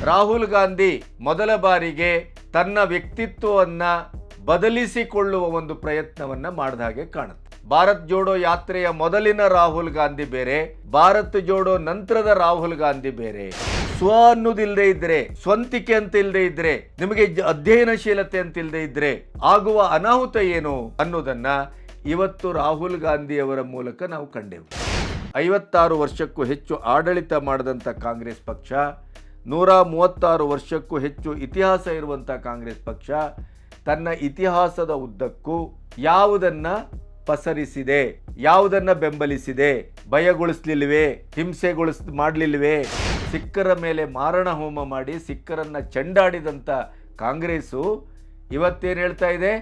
ರಾಹುಲ್ ಗಾಂಧಿ ಮೊದಲ ಬಾರಿಗೆ ತನ್ನ ವ್ಯಕ್ತಿತ್ವವನ್ನ ಬದಲಿಸಿಕೊಳ್ಳುವ ಒಂದು ಪ್ರಯತ್ನವನ್ನ ಮಾಡಿದ ಹಾಗೆ ಕಾಣುತ್ತೆ. ಭಾರತ್ ಜೋಡೋ ಯಾತ್ರೆಯ ಮೊದಲಿನ ರಾಹುಲ್ ಗಾಂಧಿ ಬೇರೆ, ಭಾರತ್ ಜೋಡೋ ನಂತರದ ರಾಹುಲ್ ಗಾಂಧಿ ಬೇರೆ. ಸ್ವ ಅನ್ನೋದಿಲ್ಲದೆ ಇದ್ರೆ, ಸ್ವಂತಿಕೆ ಅಂತ ಇಲ್ಲದೆ ಇದ್ರೆ, ನಿಮಗೆ ಅಧ್ಯಯನಶೀಲತೆ ಅಂತ ಇಲ್ಲದೆ ಇದ್ರೆ ಆಗುವ ಅನಾಹುತ ಏನು ಅನ್ನೋದನ್ನ ಇವತ್ತು ರಾಹುಲ್ ಗಾಂಧಿಯವರ ಮೂಲಕ ನಾವು ಕಂಡೆವು. 56 ವರ್ಷಕ್ಕೂ ಹೆಚ್ಚು ಆಡಳಿತ ಮಾಡಿದಂಥ ಕಾಂಗ್ರೆಸ್ ಪಕ್ಷ, 136 ವರ್ಷಕ್ಕೂ ಹೆಚ್ಚು ಇತಿಹಾಸ ಇರುವಂಥ ಕಾಂಗ್ರೆಸ್ ಪಕ್ಷ ತನ್ನ ಇತಿಹಾಸದ ಉದ್ದಕ್ಕೂ ಯಾವುದನ್ನ ಪಸರಿಸಿದೆ, ಯಾವುದನ್ನ ಬೆಂಬಲಿಸಿದೆ? ಭಯಗೊಳಿಸ್ಲಿಲ್ವೇ? ಮಾಡಲಿಲ್ವೇ? ಸಿಖ್ಖರ ಮೇಲೆ ಮಾರಣ ಹೋಮ ಮಾಡಿ ಸಿಖ್ಖರನ್ನ ಚೆಂಡಾಡಿದಂಥ ಕಾಂಗ್ರೆಸ್ಸು ಇವತ್ತೇನು ಹೇಳ್ತಾ ಇದೆ?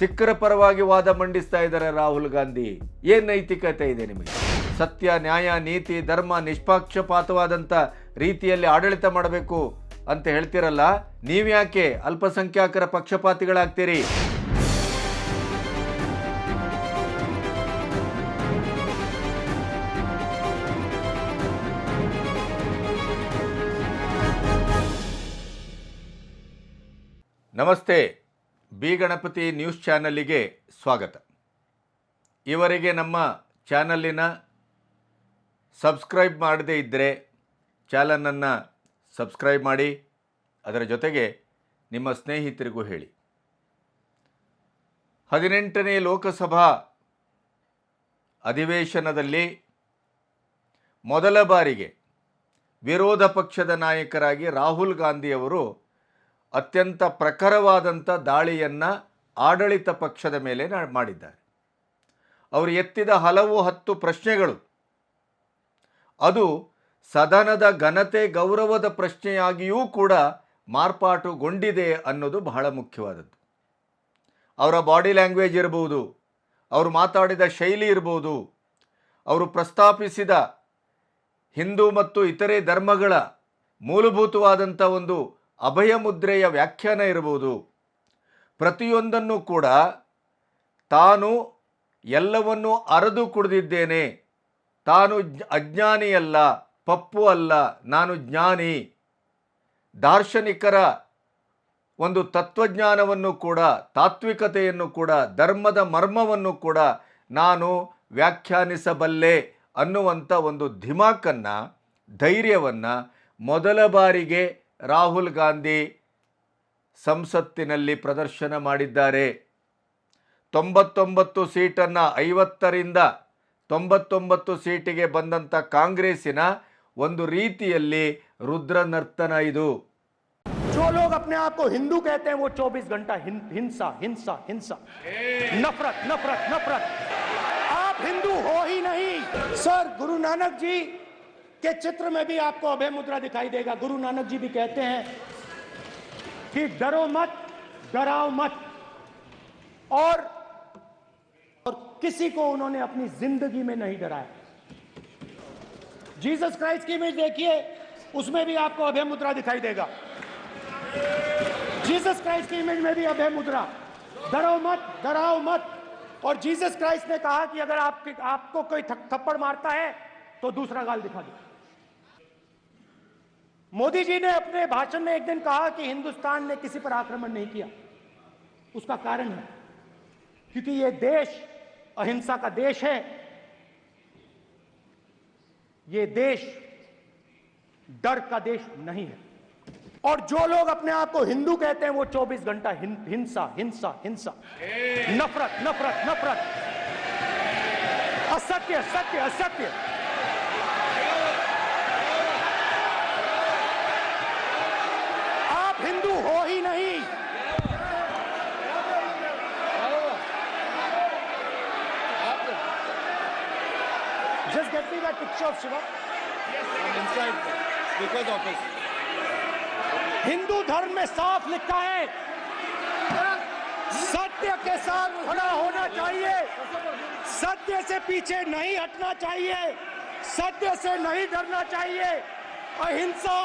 ಸಿಖ್ಖರ ಪರವಾಗಿ ವಾದ ಮಂಡಿಸ್ತಾ ಇದ್ದಾರೆ ರಾಹುಲ್ ಗಾಂಧಿ. ಏನ್ ನೈತಿಕತೆ ಇದೆ ನಿಮಗೆ? ಸತ್ಯ, ನ್ಯಾಯ, ನೀತಿ, ಧರ್ಮ, ನಿಷ್ಪಕ್ಷಪಾತವಾದಂಥ ರೀತಿಯಲ್ಲಿ ಆಡಳಿತ ಮಾಡಬೇಕು ಅಂತ ಹೇಳ್ತಿರಲ್ಲ, ನೀವ್ಯಾಕೆ ಅಲ್ಪಸಂಖ್ಯಾತರ ಪಕ್ಷಪಾತಿಗಳಾಗ್ತೀರಿ? ನಮಸ್ತೆ, ಬಿ ಗಣಪತಿ ನ್ಯೂಸ್ ಚಾನಲ್ಲಿಗೆ ಸ್ವಾಗತ. ಇವರೆಗೆ ನಮ್ಮ ಚಾನಲಿನ ಸಬ್ಸ್ಕ್ರೈಬ್ ಮಾಡದೇ ಇದ್ದರೆ ಚಾನಲನ್ನು ಸಬ್ಸ್ಕ್ರೈಬ್ ಮಾಡಿ, ಅದರ ಜೊತೆಗೆ ನಿಮ್ಮ ಸ್ನೇಹಿತರಿಗೂ ಹೇಳಿ. 18ನೇ ಲೋಕಸಭಾ ಅಧಿವೇಶನದಲ್ಲಿ ಮೊದಲ ಬಾರಿಗೆ ವಿರೋಧ ಪಕ್ಷದ ನಾಯಕರಾಗಿ ರಾಹುಲ್ ಗಾಂಧಿಯವರು ಅತ್ಯಂತ ಪ್ರಖರವಾದಂಥ ದಾಳಿಯನ್ನು ಆಡಳಿತ ಪಕ್ಷದ ಮೇಲೆ ಮಾಡಿದ್ದಾರೆ. ಅವರು ಎತ್ತಿದ ಹಲವು 10 ಪ್ರಶ್ನೆಗಳು ಅದು ಸದನದ ಘನತೆ ಗೌರವದ ಪ್ರಶ್ನೆಯಾಗಿಯೂ ಕೂಡ ಮಾರ್ಪಾಟುಗೊಂಡಿದೆ ಅನ್ನೋದು ಬಹಳ ಮುಖ್ಯವಾದದ್ದು. ಅವರ ಬಾಡಿ ಲ್ಯಾಂಗ್ವೇಜ್ ಇರ್ಬೋದು, ಅವರು ಮಾತಾಡಿದ ಶೈಲಿ ಇರ್ಬೋದು, ಅವರು ಪ್ರಸ್ತಾಪಿಸಿದ ಹಿಂದೂ ಮತ್ತು ಇತರೆ ಧರ್ಮಗಳ ಮೂಲಭೂತವಾದಂಥ ಒಂದು ಅಭಯ ಮುದ್ರೆಯ ವ್ಯಾಖ್ಯಾನ ಇರ್ಬೋದು, ಪ್ರತಿಯೊಂದನ್ನು ಕೂಡ ತಾನು ಎಲ್ಲವನ್ನೂ ಅರೆದು ಕುಡಿದಿದ್ದೇನೆ, ತಾನು ಅಜ್ಞಾನಿಯಲ್ಲ, ಪಪ್ಪು ಅಲ್ಲ, ನಾನು ಜ್ಞಾನಿ, ದಾರ್ಶನಿಕರ ಒಂದು ತತ್ವಜ್ಞಾನವನ್ನು ಕೂಡ, ತಾತ್ವಿಕತೆಯನ್ನು ಕೂಡ, ಧರ್ಮದ ಮರ್ಮವನ್ನು ಕೂಡ ನಾನು ವ್ಯಾಖ್ಯಾನಿಸಬಲ್ಲೆ ಅನ್ನುವಂಥ ಒಂದು ಧಿಮಾಕನ್ನು, ಧೈರ್ಯವನ್ನು ಮೊದಲ ಬಾರಿಗೆ ರಾಹುಲ್ ಗಾಂಧಿ ಸಂಸತ್ತಿನಲ್ಲಿ ಪ್ರದರ್ಶನ ಮಾಡಿದ್ದಾರೆ. 99 ಸೀಟನ್ನು 50ರಿಂದ 99 ಸೀಟಿಗೆ ಬಂದಂಥ ಕಾಂಗ್ರೆಸ್ಸಿನ ಒಂದು ರೀತಿಯಲ್ಲಿ ರುದ್ರ ನರ್ತನ ಇದು. जो लोग अपने आप को हिंदू कहते हैं वो 24 घंटा हिंसा हिंसा हिंसा, नफरत नफरत नफरत. आप हिंदू हो ही नहीं. सर, गुरु नानक जी के चित्र में भी आपको अभय मुद्रा दिखाई देगा. गुरु नानक जी भी कहते हैं कि डरो मत, डराओ मत, और किसी को उन्होंने अपनी जिंदगी में नहीं डराया. जीसस क्राइस्ट की इमेज देखिए, उसमें भी आपको अभय मुद्रा दिखाई देगा. जीसस क्राइस्ट की इमेज में भी अभय मुद्रा, डरो मत, डराओ मत. और जीसस क्राइस्ट ने कहा कि अगर आपको कोई थप्पड़ मारता है तो दूसरा गाल दिखा दो. मोदी जी ने अपने भाषण में एक दिन कहा कि हिंदुस्तान ने किसी पर आक्रमण नहीं किया. उसका कारण है क्योंकि यह देश अहिंसा का देश है. यह देश डर का देश नहीं है. और जो लोग अपने आप को हिंदू कहते हैं वो 24 घंटा हिंसा हिंसा हिंसा, नफरत नफरत नफरत, असत्य सत्य असत्य. आप हिंदू हो ही नहीं. Just get me that picture of Shiva. Yes, I'm inside because of this. Hindu धर्म में साफ लिखा है, सत्य के साथ खड़ा होना चाहिए, सत्य से पीछे नहीं हटना चाहिए, सत्य से नहीं डरना चाहिए. अहिंसा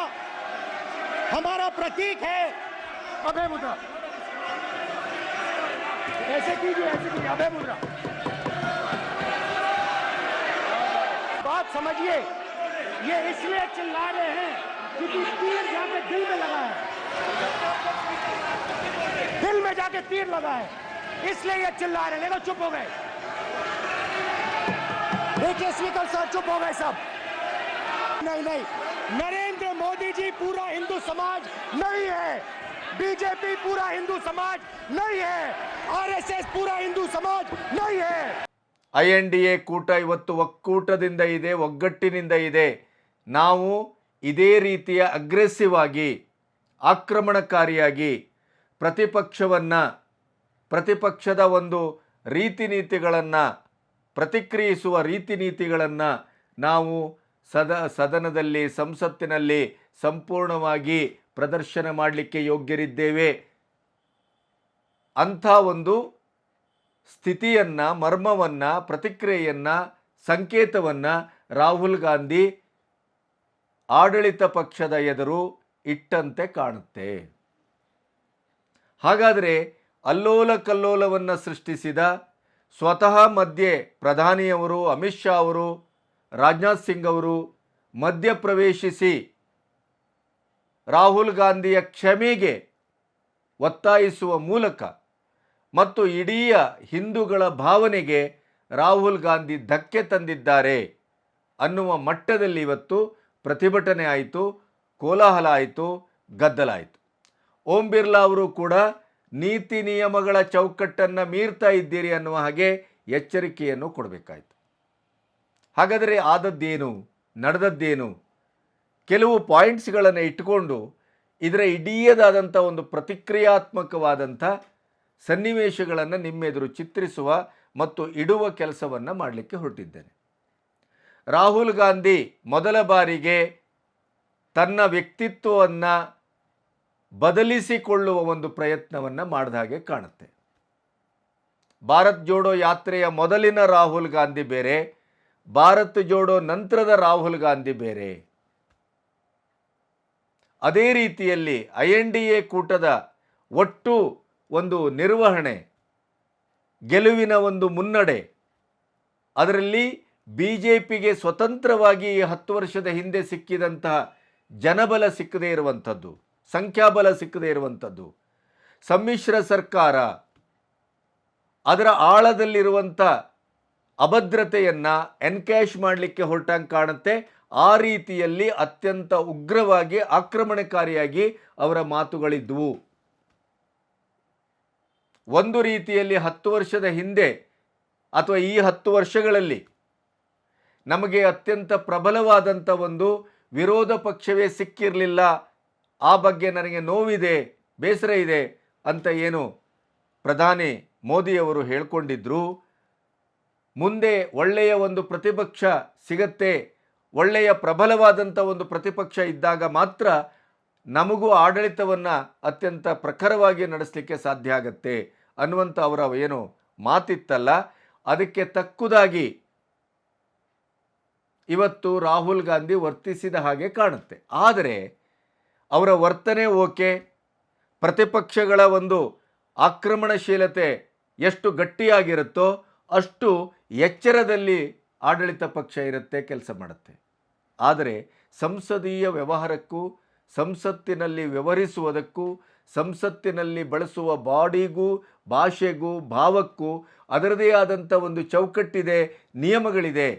हमारा प्रतीक है. अभय मुद्रा ऐसे कीजिए, अभय मुद्रा. बात समझिए, ये इसलिए चिल्ला रहे हैं क्योंकि तीर जहां पे दिल में के तीर लगा है, इसलिए ये चिल्ला रहे हैं। देखो चुप हो गए, देखिए स्पीकर साहब चुप हो गए सब। नहीं नहीं, नरेंद्र मोदी जी पूरा हिंदू समाज नहीं है, बीजेपी पूरा हिंदू समाज नहीं है, आरएसएस पूरा हिंदू समाज नहीं है। INDA ಕೂಟ ಇವತ್ತು ಒಕ್ಕೂಟದಿಂದ ಇದೆ, ಒಗ್ಗಟ್ಟಿನಿಂದ ಇದೆ. ನಾವು ಇದೇ ರೀತಿಯ ಅಗ್ರೆಸಿವ್ ಆಗಿ, ಆಕ್ರಮಣಕಾರಿಯಾಗಿ ಪ್ರತಿಪಕ್ಷದ ಒಂದು ರೀತಿ ನೀತಿಗಳನ್ನು, ಪ್ರತಿಕ್ರಿಯಿಸುವ ರೀತಿ ನೀತಿಗಳನ್ನು ನಾವು ಸದನದಲ್ಲಿ, ಸಂಸತ್ತಿನಲ್ಲಿ ಸಂಪೂರ್ಣವಾಗಿ ಪ್ರದರ್ಶನ ಮಾಡಲಿಕ್ಕೆ ಯೋಗ್ಯರಿದ್ದೇವೆ. ಅಂಥ ಒಂದು ಸ್ಥಿತಿಯನ್ನು, ಮರ್ಮವನ್ನು, ಪ್ರತಿಕ್ರಿಯೆಯನ್ನು, ಸಂಕೇತವನ್ನು ರಾಹುಲ್ ಗಾಂಧಿ ಆಡಳಿತ ಪಕ್ಷದ ಎದುರು ಇಟ್ಟಂತೆ ಕಾಣುತ್ತೆ. ಹಾಗಾದರೆ ಅಲ್ಲೋಲ ಕಲ್ಲೋಲವನ್ನು ಸೃಷ್ಟಿಸಿದ ಸ್ವತಃ ಮಧ್ಯೆ ಪ್ರಧಾನಿಯವರು, ಅಮಿತ್ ಶಾ ಅವರು, ರಾಜನಾಥ್ ಸಿಂಗ್ ಅವರು ಮಧ್ಯಪ್ರವೇಶಿಸಿ ರಾಹುಲ್ ಗಾಂಧಿಯ ಕ್ಷಮೆಗೆ ಒತ್ತಾಯಿಸುವ ಮೂಲಕ ಮತ್ತು ಇಡೀ ಹಿಂದೂಗಳ ಭಾವನೆಗೆ ರಾಹುಲ್ ಗಾಂಧಿ ಧಕ್ಕೆ ತಂದಿದ್ದಾರೆ ಅನ್ನುವ ಮಟ್ಟದಲ್ಲಿ ಇವತ್ತು ಪ್ರತಿಭಟನೆ ಆಯಿತು, ಕೋಲಾಹಲ ಆಯಿತು, ಗದ್ದಲ ಆಯಿತು. ಓಂ ಬಿರ್ಲಾ ಅವರು ಕೂಡ ನೀತಿ ನಿಯಮಗಳ ಚೌಕಟ್ಟನ್ನು ಮೀರ್ತಾ ಇದ್ದೀರಿ ಅನ್ನುವ ಹಾಗೆ ಎಚ್ಚರಿಕೆಯನ್ನು ಕೊಡಬೇಕಾಯಿತು. ಹಾಗಾದರೆ ಆದದ್ದೇನು, ನಡೆದದ್ದೇನು? ಕೆಲವು ಪಾಯಿಂಟ್ಸ್ಗಳನ್ನು ಇಟ್ಟುಕೊಂಡು ಇದರ ಇಡೀದಾದಂಥ ಒಂದು ಪ್ರತಿಕ್ರಿಯಾತ್ಮಕವಾದಂಥ ಸನ್ನಿವೇಶಗಳನ್ನು ನಿಮ್ಮೆದುರು ಚಿತ್ರಿಸುವ ಮತ್ತು ಇಡುವ ಕೆಲಸವನ್ನು ಮಾಡಲಿಕ್ಕೆ ಹೊರಟಿದ್ದೇನೆ. ರಾಹುಲ್ ಗಾಂಧಿ ಮೊದಲ ಬಾರಿಗೆ ತನ್ನ ವ್ಯಕ್ತಿತ್ವವನ್ನು ಬದಲಿಸಿಕೊಳ್ಳುವ ಒಂದು ಪ್ರಯತ್ನವನ್ನು ಮಾಡಿದ ಹಾಗೆ ಕಾಣುತ್ತೆ. ಭಾರತ್ ಜೋಡೋ ಯಾತ್ರೆಯ ಮೊದಲಿನ ರಾಹುಲ್ ಗಾಂಧಿ ಬೇರೆ, ಭಾರತ್ ಜೋಡೋ ನಂತರದ ರಾಹುಲ್ ಗಾಂಧಿ ಬೇರೆ. ಅದೇ ರೀತಿಯಲ್ಲಿ INDA ಕೂಟದ ಒಟ್ಟು ಒಂದು ನಿರ್ವಹಣೆ, ಗೆಲುವಿನ ಒಂದು ಮುನ್ನಡೆ, ಅದರಲ್ಲಿ BJPಗೆ ಸ್ವತಂತ್ರವಾಗಿ 10 ವರ್ಷದ ಹಿಂದೆ ಸಿಕ್ಕಿದಂತಹ ಜನಬಲ ಸಿಕ್ಕದೇ ಇರುವಂಥದ್ದು, ಸಂಖ್ಯಾಬಲ ಸಿಕ್ಕದೇ ಇರುವಂಥದ್ದು, ಸಮ್ಮಿಶ್ರ ಸರ್ಕಾರ ಅದರ ಆಳದಲ್ಲಿರುವಂಥ ಅಭದ್ರತೆಯನ್ನು ಎನ್ಕ್ಯಾಶ್ ಮಾಡಲಿಕ್ಕೆ ಹೊರಟಂಗೆ ಕಾಣುತ್ತೆ. ಆ ರೀತಿಯಲ್ಲಿ ಅತ್ಯಂತ ಉಗ್ರವಾಗಿ, ಆಕ್ರಮಣಕಾರಿಯಾಗಿ ಅವರ ಮಾತುಗಳಿದ್ವು. ಒಂದು ರೀತಿಯಲ್ಲಿ 10 ವರ್ಷದ ಹಿಂದೆ ಅಥವಾ ಈ 10 ವರ್ಷಗಳಲ್ಲಿ ನಮಗೆ ಅತ್ಯಂತ ಪ್ರಬಲವಾದಂಥ ಒಂದು ವಿರೋಧ ಪಕ್ಷವೇ ಸಿಕ್ಕಿರಲಿಲ್ಲ, ಆ ಬಗ್ಗೆ ನನಗೆ ನೋವಿದೆ, ಬೇಸರ ಇದೆ ಅಂತ ಏನು ಪ್ರಧಾನಿ ಮೋದಿಯವರು ಹೇಳ್ಕೊಂಡಿದ್ರು. ಮುಂದೆ ಒಳ್ಳೆಯ ಒಂದು ಪ್ರತಿಪಕ್ಷ ಸಿಗತ್ತೆ, ಒಳ್ಳೆಯ ಪ್ರಬಲವಾದಂಥ ಒಂದು ಪ್ರತಿಪಕ್ಷ ಇದ್ದಾಗ ಮಾತ್ರ ನಮಗೂ ಆಡಳಿತವನ್ನು ಅತ್ಯಂತ ಪ್ರಖರವಾಗಿ ನಡೆಸಲಿಕ್ಕೆ ಸಾಧ್ಯ ಆಗತ್ತೆ ಅನ್ನುವಂಥ ಅವರ ಏನು ಮಾತಿತ್ತಲ್ಲ, ಅದಕ್ಕೆ ತಕ್ಕುದಾಗಿ ಇವತ್ತು ರಾಹುಲ್ ಗಾಂಧಿ ವರ್ತಿಸಿದ ಹಾಗೆ ಕಾಣುತ್ತೆ. ಆದರೆ ಅವರ ವರ್ತನೆ ಓಕೆ, ಪ್ರತಿಪಕ್ಷಗಳ ಒಂದು ಆಕ್ರಮಣಶೀಲತೆ ಎಷ್ಟು ಗಟ್ಟಿಯಾಗಿರುತ್ತೋ ಅಷ್ಟು ಎಚ್ಚರದಲ್ಲಿ ಆಡಳಿತ ಪಕ್ಷ ಇರುತ್ತೆ, ಕೆಲಸ ಮಾಡುತ್ತೆ. ಆದರೆ ಸಂಸದೀಯ ವ್ಯವಹಾರಕ್ಕೂ, ಸಂಸತ್ತಿನಲ್ಲಿ ವ್ಯವಹರಿಸುವುದಕ್ಕೂ, ಸಂಸತ್ತಿನಲ್ಲಿ ಬಳಸುವ ಬಾಡಿಗೂ, ಭಾಷೆಗೂ, ಭಾವಕ್ಕೂ ಅದರದೇ ಆದಂಥ ಒಂದು ಚೌಕಟ್ಟಿದೆ, ನಿಯಮಗಳಿದೆ.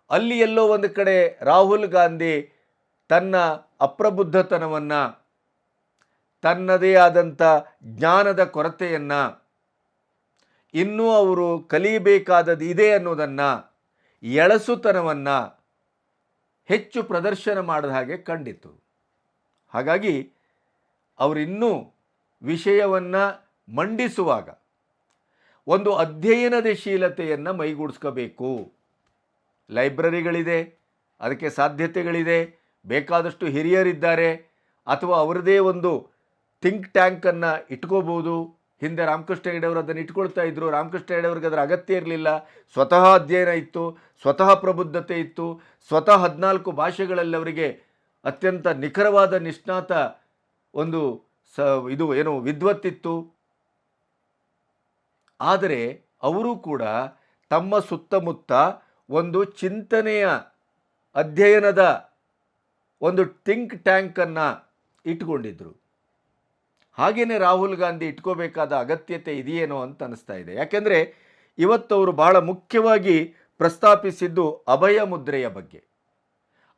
ಅಲ್ಲಿ ಎಲ್ಲೋ ಒಂದು ಕಡೆ ರಾಹುಲ್ ಗಾಂಧಿ ತನ್ನ ಅಪ್ರಬುದ್ಧತನವನ್ನು, ತನ್ನದೇ ಆದಂಥ ಜ್ಞಾನದ ಕೊರತೆಯನ್ನು, ಇನ್ನೂ ಅವರು ಕಲಿಯಬೇಕಾದದ್ದು ಇದೆ ಅನ್ನೋದನ್ನು, ಎಳಸುತನವನ್ನು ಹೆಚ್ಚು ಪ್ರದರ್ಶನ ಮಾಡಿದ ಹಾಗೆ ಕಂಡಿತು. ಹಾಗಾಗಿ ಅವರಿನ್ನೂ ವಿಷಯವನ್ನು ಮಂಡಿಸುವಾಗ ಒಂದು ಅಧ್ಯಯನದ ಶೀಲತೆಯನ್ನು ಮೈಗೂಡಿಸ್ಕೋಬೇಕು. ಲೈಬ್ರರಿಗಳಿದೆ, ಅದಕ್ಕೆ ಸಾಧ್ಯತೆಗಳಿದೆ, ಬೇಕಾದಷ್ಟು ಹಿರಿಯರಿದ್ದಾರೆ, ಅಥವಾ ಅವರದೇ ಒಂದು ಥಿಂಕ್ ಟ್ಯಾಂಕನ್ನು ಇಟ್ಕೋಬೋದು. ಹಿಂದೆ ರಾಮಕೃಷ್ಣ ಹೆಗಡೆಯವರು ಅದನ್ನು ಇಟ್ಕೊಳ್ತಾ ಇದ್ದರು. ರಾಮಕೃಷ್ಣ ಹೆಗಡೆಯವ್ರಿಗೆ ಅದರ ಅಗತ್ಯ ಇರಲಿಲ್ಲ. ಸ್ವತಃ ಅಧ್ಯಯನ ಇತ್ತು, ಸ್ವತಃ ಪ್ರಬುದ್ಧತೆ ಇತ್ತು, ಸ್ವತಃ 14 ಭಾಷೆಗಳಲ್ಲಿ ಅವರಿಗೆ ಅತ್ಯಂತ ನಿಖರವಾದ ನಿಷ್ಣಾತ ಒಂದು ಇದು ಏನು ವಿದ್ವತ್ತಿತ್ತು. ಆದರೆ ಅವರು ಕೂಡ ತಮ್ಮ ಸುತ್ತಮುತ್ತ ಒಂದು ಚಿಂತನೆಯ ಅಧ್ಯಯನದ ಒಂದು ಥಿಂಕ್ ಟ್ಯಾಂಕನ್ನು ಇಟ್ಕೊಂಡಿದ್ದರು. ಹಾಗೆಯೇ ರಾಹುಲ್ ಗಾಂಧಿ ಇಟ್ಕೋಬೇಕಾದ ಅಗತ್ಯತೆ ಇದೆಯೇನೋ ಅಂತ ಅನಿಸ್ತಾ ಇದೆ. ಯಾಕೆಂದರೆ ಇವತ್ತು ಅವರು ಬಹಳ ಮುಖ್ಯವಾಗಿ ಪ್ರಸ್ತಾಪಿಸಿದ್ದು ಅಭಯ ಮುದ್ರೆಯ ಬಗ್ಗೆ.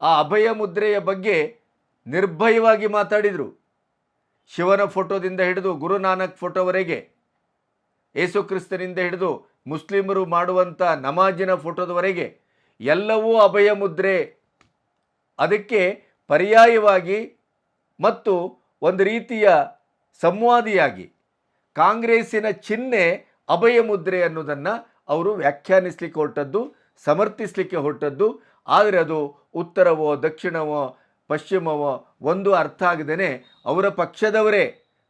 ಆ ಅಭಯ ಮುದ್ರೆಯ ಬಗ್ಗೆ ನಿರ್ಭಯವಾಗಿ ಮಾತಾಡಿದರು. ಶಿವನ ಫೋಟೋದಿಂದ ಹಿಡಿದು ಗುರುನಾನಕ್ ಫೋಟೋವರೆಗೆ, ಯೇಸು ಕ್ರಿಸ್ತನಿಂದ ಹಿಡಿದು ಮುಸ್ಲಿಮರು ಮಾಡುವಂಥ ನಮಾಜಿನ ಫೋಟೋದವರೆಗೆ ಎಲ್ಲವೂ ಅಭಯ ಮುದ್ರೆ. ಅದಕ್ಕೆ ಪರ್ಯಾಯವಾಗಿ ಮತ್ತು ಒಂದು ರೀತಿಯ ಸಂವಾದಿಯಾಗಿ ಕಾಂಗ್ರೆಸ್ಸಿನ ಚಿಹ್ನೆ ಅಭಯ ಮುದ್ರೆ ಅನ್ನೋದನ್ನು ಅವರು ವ್ಯಾಖ್ಯಾನಿಸಲಿಕ್ಕೆ ಹೊರಟದ್ದು, ಸಮರ್ಥಿಸಲಿಕ್ಕೆ ಹೊರಟದ್ದು. ಆದರೆ ಅದು ಉತ್ತರವೋ ದಕ್ಷಿಣವೋ ಪಶ್ಚಿಮವೋ ಒಂದು ಅರ್ಥ ಆಗದೇ ಅವರ ಪಕ್ಷದವರೇ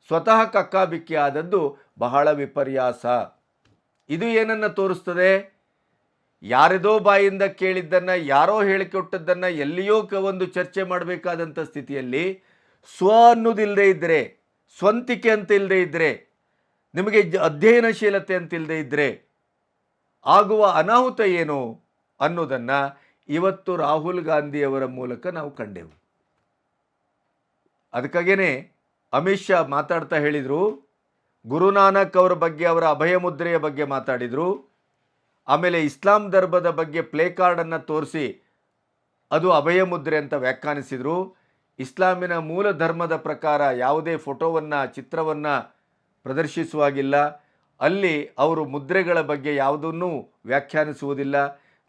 ಸ್ವತಃ ಕಕ್ಕಾಬಿಕ್ಕಿ ಆದದ್ದು ಬಹಳ ವಿಪರ್ಯಾಸ. ಇದು ಏನನ್ನು ತೋರಿಸ್ತದೆ? ಯಾರದೋ ಬಾಯಿಂದ ಕೇಳಿದ್ದನ್ನು, ಯಾರೋ ಹೇಳಿಕೊಟ್ಟದ್ದನ್ನು ಎಲ್ಲಿಯೋ ಒಂದು ಚರ್ಚೆ ಮಾಡಬೇಕಾದಂಥ ಸ್ಥಿತಿಯಲ್ಲಿ ಸ್ವ ಅನ್ನೋದಿಲ್ಲದೆ ಇದ್ದರೆ, ಸ್ವಂತಿಕೆ ಅಂತ ಇಲ್ಲದೆ ಇದ್ದರೆ, ನಿಮಗೆ ಅಧ್ಯಯನಶೀಲತೆ ಅಂತ ಇಲ್ಲದೆ ಇದ್ದರೆ ಆಗುವ ಅನಾಹುತ ಏನು ಅನ್ನೋದನ್ನು ಇವತ್ತು ರಾಹುಲ್ ಗಾಂಧಿಯವರ ಮೂಲಕ ನಾವು ಕಂಡೆವು. ಅದಕ್ಕಾಗೇ ಅಮಿತ್ ಶಾ ಮಾತಾಡ್ತಾ ಹೇಳಿದರು, ಗುರುನಾನಕ್ ಅವರ ಬಗ್ಗೆ, ಅವರ ಅಭಯ ಮುದ್ರೆಯ ಬಗ್ಗೆ ಮಾತಾಡಿದರು. ಆಮೇಲೆ ಇಸ್ಲಾಂ ಧರ್ಮದ ಬಗ್ಗೆ ಪ್ಲೇ ಕಾರ್ಡನ್ನು ತೋರಿಸಿ ಅದು ಅಭಯ ಮುದ್ರೆ ಅಂತ ವ್ಯಾಖ್ಯಾನಿಸಿದರು. ಇಸ್ಲಾಮಿನ ಮೂಲ ಧರ್ಮದ ಪ್ರಕಾರ ಯಾವುದೇ ಫೋಟೋವನ್ನು, ಚಿತ್ರವನ್ನು ಪ್ರದರ್ಶಿಸುವಾಗಿಲ್ಲ. ಅಲ್ಲಿ ಅವರು ಮುದ್ರೆಗಳ ಬಗ್ಗೆ ಯಾವುದನ್ನೂ ವ್ಯಾಖ್ಯಾನಿಸುವುದಿಲ್ಲ.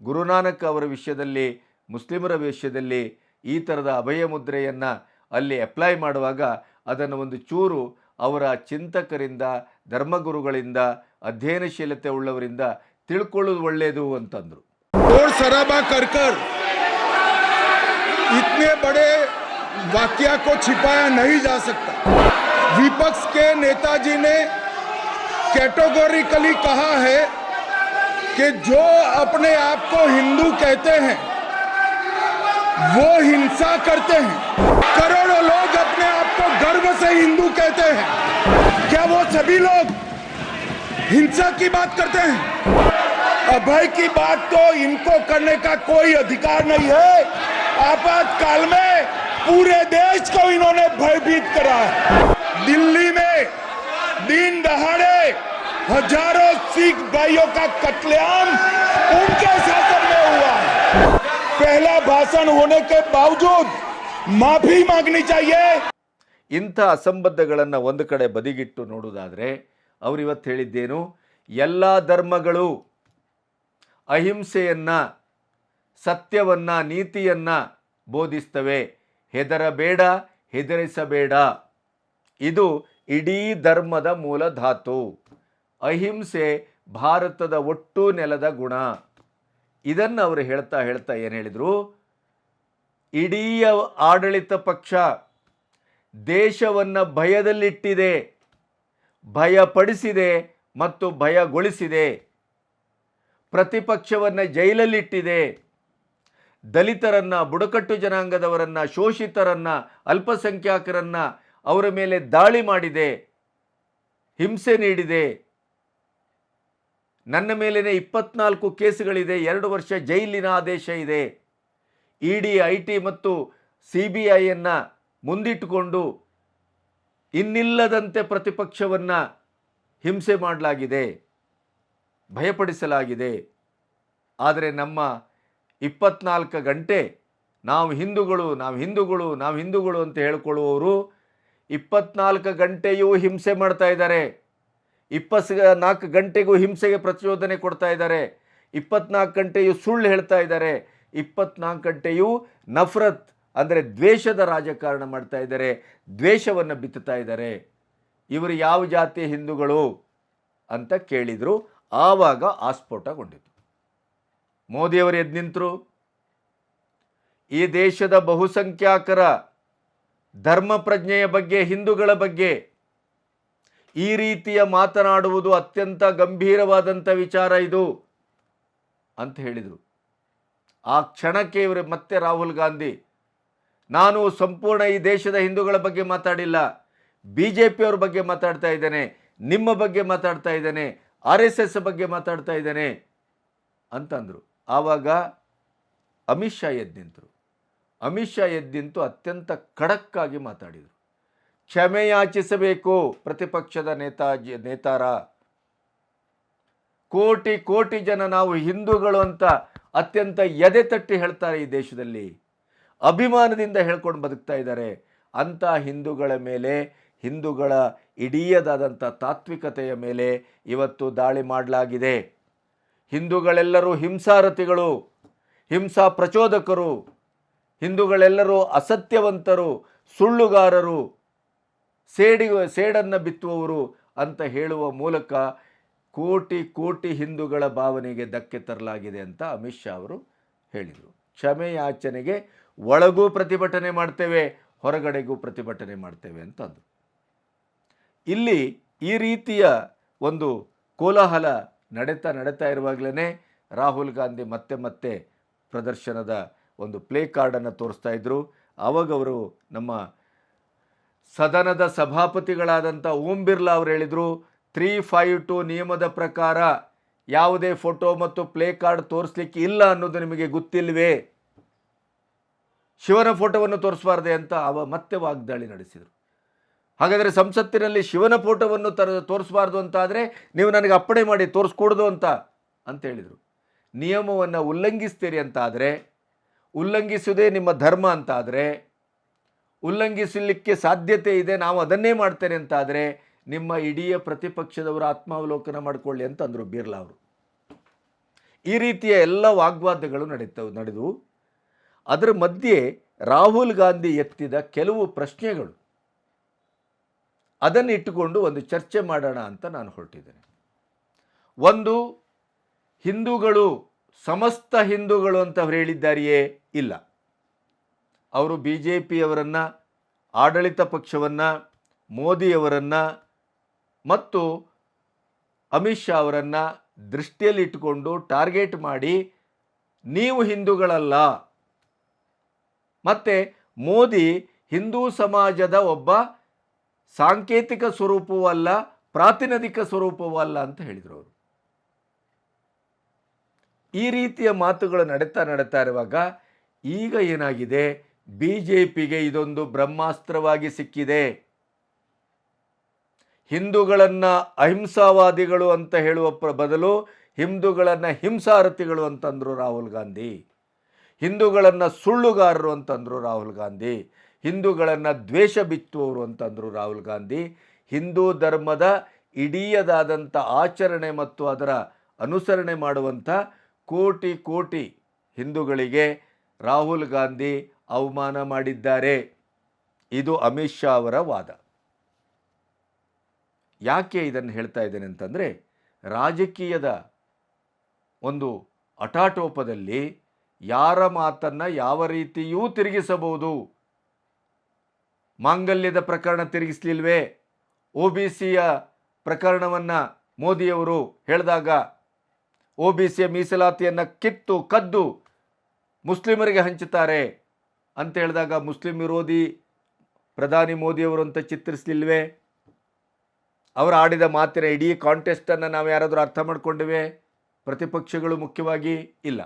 ಗುರುನಾನಕ್ ಅವರ ವಿಷಯದಲ್ಲಿ, ಮುಸ್ಲಿಮರ ವಿಷಯದಲ್ಲಿ ಈ ಥರದ ಅಭಯ ಮುದ್ರೆಯನ್ನು ಅಲ್ಲಿ ಅಪ್ಲೈ ಮಾಡುವಾಗ ಅದನ್ನು ಒಂದು ಚೂರು ಅವರ ಚಿಂತಕರಿಂದ, ಧರ್ಮಗುರುಗಳಿಂದ, ಅಧ್ಯಯನಶೀಲತೆ ಉಳ್ಳವರಿಂದ ತಿಳ್ಕೊಳ್ಳೋದು ಒಳ್ಳೆಯದು ಅಂತಂದರು. शोर शराबा कर कर इतने बड़े वाकया को छिपाया नहीं जा सकता. विपक्ष के नेताजी ने कैटेगोरिकली कहा है कि जो अपने आप को हिंदू कहते हैं वो हिंसा करते हैं. करोड़ों लोग अपने आप को गर्व से हिंदू कहते हैं. क्या वो सभी लोग हिंसा की बात करते हैं? अभय की बात तो इनको करने का कोई अधिकार नहीं है. आपातकाल में पूरे देश को इन्होंने भयभीत करा है. दिल्ली में दिन दहाड़े हजारों सिख भाइयों का कत्लेआम उनके शासन में हुआ. पहला भाषण होने के बावजूद माफी मांगनी चाहिए. ಇಂಥ ಅಸಂಬದ್ಧಗಳನ್ನು ಒಂದು ಕಡೆ ಬದಿಗಿಟ್ಟು ನೋಡುವುದಾದರೆ ಅವರು ಇವತ್ತು ಹೇಳಿದ್ದೇನು? ಎಲ್ಲ ಧರ್ಮಗಳು ಅಹಿಂಸೆಯನ್ನು, ಸತ್ಯವನ್ನು, ನೀತಿಯನ್ನು ಬೋಧಿಸ್ತವೆ. ಹೆದರಬೇಡ, ಹೆದರಿಸಬೇಡ. ಇದು ಇಡೀ ಧರ್ಮದ ಮೂಲ ಧಾತು. ಅಹಿಂಸೆ ಭಾರತದ ಒಟ್ಟು ನೆಲದ ಗುಣ. ಇದನ್ನು ಅವರು ಹೇಳ್ತಾ ಏನು ಹೇಳಿದರು? ಇಡೀ ಆಡಳಿತ ಪಕ್ಷ ದೇಶವನ್ನು ಭಯದಲ್ಲಿಟ್ಟಿದೆ, ಭಯಪಡಿಸಿದೆ ಮತ್ತು ಭಯಗೊಳಿಸಿದೆ. ಪ್ರತಿಪಕ್ಷವನ್ನು ಜೈಲಲ್ಲಿಟ್ಟಿದೆ. ದಲಿತರನ್ನು, ಬುಡಕಟ್ಟು ಜನಾಂಗದವರನ್ನು, ಶೋಷಿತರನ್ನು, ಅಲ್ಪಸಂಖ್ಯಾತರನ್ನು ಅವರ ಮೇಲೆ ದಾಳಿ ಮಾಡಿದೆ, ಹಿಂಸೆ ನೀಡಿದೆ. ನನ್ನ ಮೇಲೇ 24 ಕೇಸುಗಳಿದೆ, 2 ವರ್ಷ ಜೈಲಿನ ಆದೇಶ ಇದೆ. ಇಡಿ, IT ಮತ್ತು CBIಯನ್ನು ಮುಂದಿಟ್ಟುಕೊಂಡು ಇನ್ನಿಲ್ಲದಂತೆ ಪ್ರತಿಪಕ್ಷವನ್ನು ಹಿಂಸೆ ಮಾಡಲಾಗಿದೆ, ಭಯಪಡಿಸಲಾಗಿದೆ. ಆದರೆ ನಮ್ಮ 24 ಗಂಟೆ ನಾವು ಹಿಂದೂಗಳು, ನಾವು ಹಿಂದೂಗಳು, ನಾವು ಹಿಂದೂಗಳು ಅಂತ ಹೇಳ್ಕೊಳ್ಳುವವರು 24 ಗಂಟೆಯೂ ಹಿಂಸೆ ಮಾಡ್ತಾ ಇದ್ದಾರೆ. 24 ಗಂಟೆಗೂ ಹಿಂಸೆಗೆ ಪ್ರಚೋದನೆ ಕೊಡ್ತಾ ಇದ್ದಾರೆ. 24 ಗಂಟೆಯೂ ಸುಳ್ಳು ಹೇಳ್ತಾ ಇದ್ದಾರೆ. 24 ಗಂಟೆಯೂ ನಫರತ್ ಅಂದರೆ ದ್ವೇಷದ ರಾಜಕಾರಣ ಮಾಡ್ತಾ ಇದ್ದಾರೆ, ದ್ವೇಷವನ್ನು ಬಿತ್ತುತ್ತಾ ಇದ್ದಾರೆ. ಇವರು ಯಾವ ಜಾತಿಯ ಹಿಂದೂಗಳು ಅಂತ ಕೇಳಿದರು. ಆವಾಗ ಆಸ್ಫೋಟಗೊಂಡಿತು. ಮೋದಿಯವರು ಎದ್ದು ನಿಂತರು. ಈ ದೇಶದ ಬಹುಸಂಖ್ಯಾತರ ಧರ್ಮ ಪ್ರಜ್ಞೆಯ ಬಗ್ಗೆ, ಹಿಂದೂಗಳ ಬಗ್ಗೆ ಈ ರೀತಿಯ ಮಾತನಾಡುವುದು ಅತ್ಯಂತ ಗಂಭೀರವಾದಂಥ ವಿಚಾರ ಇದು ಅಂತ ಹೇಳಿದರು. ಆ ಕ್ಷಣಕ್ಕೆ ಇವರು ಮತ್ತೆ ರಾಹುಲ್ ಗಾಂಧಿ, ನಾನು ಸಂಪೂರ್ಣ ಈ ದೇಶದ ಹಿಂದೂಗಳ ಬಗ್ಗೆ ಮಾತಾಡಿಲ್ಲ, BJP ಅವ್ರ ಬಗ್ಗೆ ಮಾತಾಡ್ತಾ ಇದ್ದೇನೆ, ನಿಮ್ಮ ಬಗ್ಗೆ ಮಾತಾಡ್ತಾ ಇದ್ದೇನೆ, RSS ಬಗ್ಗೆ ಮಾತಾಡ್ತಾ ಇದ್ದೇನೆ ಅಂತಂದರು. ಆವಾಗ ಅಮಿತ್ ಶಾ ಎದ್ದು ನಿಂತರು. ಅಮಿತ್ ಶಾ ಎದ್ದು ನಿಂತು ಅತ್ಯಂತ ಖಡಕ್ಕಾಗಿ ಮಾತಾಡಿದರು. ಕ್ಷಮೆಯಾಚಿಸಬೇಕು ಪ್ರತಿಪಕ್ಷದ ನೇತಾರ. ಕೋಟಿ ಕೋಟಿ ಜನ ನಾವು ಹಿಂದೂಗಳು ಅಂತ ಅತ್ಯಂತ ಎದೆ ತಟ್ಟಿ ಹೇಳ್ತಾರೆ ಈ ದೇಶದಲ್ಲಿ, ಅಭಿಮಾನದಿಂದ ಹೇಳ್ಕೊಂಡು ಬದುಕ್ತಾ ಇದ್ದಾರೆ. ಅಂಥ ಹಿಂದೂಗಳ ಮೇಲೆ, ಹಿಂದೂಗಳ ಇಡೀದಾದಂಥ ತಾತ್ವಿಕತೆಯ ಮೇಲೆ ಇವತ್ತು ದಾಳಿ ಮಾಡಲಾಗಿದೆ. ಹಿಂದೂಗಳೆಲ್ಲರೂ ಹಿಂಸಾರತಿಗಳು, ಹಿಂಸಾ ಪ್ರಚೋದಕರು, ಹಿಂದೂಗಳೆಲ್ಲರೂ ಅಸತ್ಯವಂತರು, ಸುಳ್ಳುಗಾರರು, ಸೇಡನ್ನು ಬಿತ್ತುವವರು ಅಂತ ಹೇಳುವ ಮೂಲಕ ಕೋಟಿ ಕೋಟಿ ಹಿಂದೂಗಳ ಭಾವನೆಗೆ ಧಕ್ಕೆ ತರಲಾಗಿದೆ ಅಂತ ಅಮಿತ್ ಶಾ ಅವರು ಹೇಳಿದರು. ಕ್ಷಮೆ ಯಾಚನೆಗೆ ಒಳಗೂ ಪ್ರತಿಭಟನೆ ಮಾಡ್ತೇವೆ, ಹೊರಗಡೆಗೂ ಪ್ರತಿಭಟನೆ ಮಾಡ್ತೇವೆ ಅಂತ ಅಂದರು. ಇಲ್ಲಿ ಈ ರೀತಿಯ ಒಂದು ಕೋಲಾಹಲ ನಡೀತಾ ಇರುವಾಗಲೇ ರಾಹುಲ್ ಗಾಂಧಿ ಮತ್ತೆ ಪ್ರದರ್ಶನದ ಒಂದು ಪ್ಲೇ ಕಾರ್ಡನ್ನು ತೋರಿಸ್ತಾ ಇದ್ದರು. ಆವಾಗ ಅವರು ನಮ್ಮ ಸದನದ ಸಭಾಪತಿಗಳಾದಂಥ ಓಂ ಬಿರ್ಲಾ ಅವರು ಹೇಳಿದರು, 352 ನಿಯಮದ ಪ್ರಕಾರ ಯಾವುದೇ ಫೋಟೋ ಮತ್ತು ಪ್ಲೇ ಕಾರ್ಡ್ ತೋರಿಸ್ಲಿಕ್ಕೆ ಇಲ್ಲ ಅನ್ನೋದು ನಿಮಗೆ ಗೊತ್ತಿಲ್ವೇ, ಶಿವನ ಫೋಟೋವನ್ನು ತೋರಿಸಬಾರ್ದೆ ಅಂತ ಮತ್ತೆ ವಾಗ್ದಾಳಿ ನಡೆಸಿದರು. ಹಾಗಾದರೆ ಸಂಸತ್ತಿನಲ್ಲಿ ಶಿವನ ಫೋಟೋವನ್ನು ತೋರಿಸಬಾರ್ದು ಅಂತ ಆದರೆ ನೀವು ನನಗೆ ಅಪ್ಪಣೆ ಮಾಡಿ ತೋರಿಸ್ಕೊಡ್ದು ಅಂತ ಹೇಳಿದರು. ನಿಯಮವನ್ನು ಉಲ್ಲಂಘಿಸ್ತೀರಿ ಅಂತ ಆದರೆ, ಉಲ್ಲಂಘಿಸುವುದೇ ನಿಮ್ಮ ಧರ್ಮ ಅಂತ ಆದರೆ, ಉಲ್ಲಂಘಿಸಲಿಕ್ಕೆ ಸಾಧ್ಯತೆ ಇದೆ, ನಾವು ಅದನ್ನೇ ಮಾಡ್ತೇನೆ ಅಂತ ಆದರೆ ನಿಮ್ಮ ಇಡೀ ಪ್ರತಿಪಕ್ಷದವರು ಆತ್ಮಾವಲೋಕನ ಮಾಡಿಕೊಳ್ಳಿ ಅಂತಂದರು ಬಿರ್ಲಾ ಅವರು. ಈ ರೀತಿಯ ಎಲ್ಲ ವಾಗ್ವಾದಗಳು ನಡೆದವು. ಅದರ ಮಧ್ಯೆ ರಾಹುಲ್ ಗಾಂಧಿ ಎತ್ತಿದ ಕೆಲವು ಪ್ರಶ್ನೆಗಳು, ಅದನ್ನು ಇಟ್ಟುಕೊಂಡು ಒಂದು ಚರ್ಚೆ ಮಾಡೋಣ ಅಂತ ನಾನು ಹೊರಟಿದ್ದೇನೆ. ಒಂದು, ಹಿಂದೂಗಳು ಸಮಸ್ತ ಹಿಂದೂಗಳು ಅಂತ ಅವರು ಹೇಳಿದ್ದಾರೆಯೇ? ಇಲ್ಲ. ಅವರು BJPಯವರನ್ನು, ಆಡಳಿತ ಪಕ್ಷವನ್ನು, ಮೋದಿಯವರನ್ನು ಮತ್ತು ಅಮಿತ್ ಶಾ ಅವರನ್ನು ದೃಷ್ಟಿಯಲ್ಲಿಟ್ಟುಕೊಂಡು ಟಾರ್ಗೆಟ್ ಮಾಡಿ ನೀವು ಹಿಂದೂಗಳಲ್ಲ, ಮತ್ತು ಮೋದಿ ಹಿಂದೂ ಸಮಾಜದ ಒಬ್ಬ ಸಾಂಕೇತಿಕ ಸ್ವರೂಪವೂ ಅಲ್ಲ, ಪ್ರಾತಿನಿಧಿಕ ಸ್ವರೂಪವೂ ಅಲ್ಲ ಅಂತ ಹೇಳಿದರು ಅವರು. ಈ ರೀತಿಯ ಮಾತುಗಳು ನಡೀತಾ ಇರುವಾಗ ಈಗ ಏನಾಗಿದೆ, BJPಗೆ ಇದೊಂದು ಬ್ರಹ್ಮಾಸ್ತ್ರವಾಗಿ ಸಿಕ್ಕಿದೆ. ಹಿಂದೂಗಳನ್ನು ಅಹಿಂಸಾವಾದಿಗಳು ಅಂತ ಹೇಳುವ ಬದಲು ಹಿಂದೂಗಳನ್ನು ಹಿಂಸಾರತಿಗಳು ಅಂತಂದರು ರಾಹುಲ್ ಗಾಂಧಿ, ಹಿಂದೂಗಳನ್ನು ಸುಳ್ಳುಗಾರರು ಅಂತಂದರು ರಾಹುಲ್ ಗಾಂಧಿ, ಹಿಂದೂಗಳನ್ನು ದ್ವೇಷ ಬಿತ್ತುವವರು ಅಂತಂದರು ರಾಹುಲ್ ಗಾಂಧಿ. ಹಿಂದೂ ಧರ್ಮದ ಇಡೀದಾದಂಥ ಆಚರಣೆ ಮತ್ತು ಅದರ ಅನುಸರಣೆ ಮಾಡುವಂಥ ಕೋಟಿ ಕೋಟಿ ಹಿಂದೂಗಳಿಗೆ ರಾಹುಲ್ ಗಾಂಧಿ ಅವಮಾನ ಮಾಡಿದ್ದಾರೆ. ಇದು ಅಮಿತ್ ಶಾ ಅವರ ವಾದ. ಯಾಕೆ ಇದನ್ನು ಹೇಳ್ತಾ ಇದ್ದೇನೆ ಅಂತಂದರೆ, ರಾಜಕೀಯದ ಒಂದು ಅಟಾಟೋಪದಲ್ಲಿ ಯಾರ ಮಾತನ್ನು ಯಾವ ರೀತಿಯೂ ತಿರುಗಿಸಬಹುದು. ಮಾಂಗಲ್ಯದ ಪ್ರಕರಣ ತಿರುಗಿಸಲಿಲ್ವೇ? OBCಯ ಪ್ರಕರಣವನ್ನು ಮೋದಿಯವರು ಹೇಳಿದಾಗ OBCಯ ಮೀಸಲಾತಿಯನ್ನು ಕಿತ್ತು ಕದ್ದು ಮುಸ್ಲಿಮರಿಗೆ ಹಂಚುತ್ತಾರೆ ಅಂತ ಹೇಳಿದಾಗ ಮುಸ್ಲಿಂ ವಿರೋಧಿ ಪ್ರಧಾನಿ ಮೋದಿಯವರು ಅಂತ ಚಿತ್ರಿಸಲಿಲ್ವೇ? ಅವರು ಆಡಿದ ಮಾತಿನ ಇಡೀ ಕಾಂಟೆಸ್ಟನ್ನು ನಾವು ಯಾರಾದರೂ ಅರ್ಥ ಮಾಡಿಕೊಂಡಿವೆ? ಪ್ರತಿಪಕ್ಷಗಳು ಮುಖ್ಯವಾಗಿ ಇಲ್ಲ.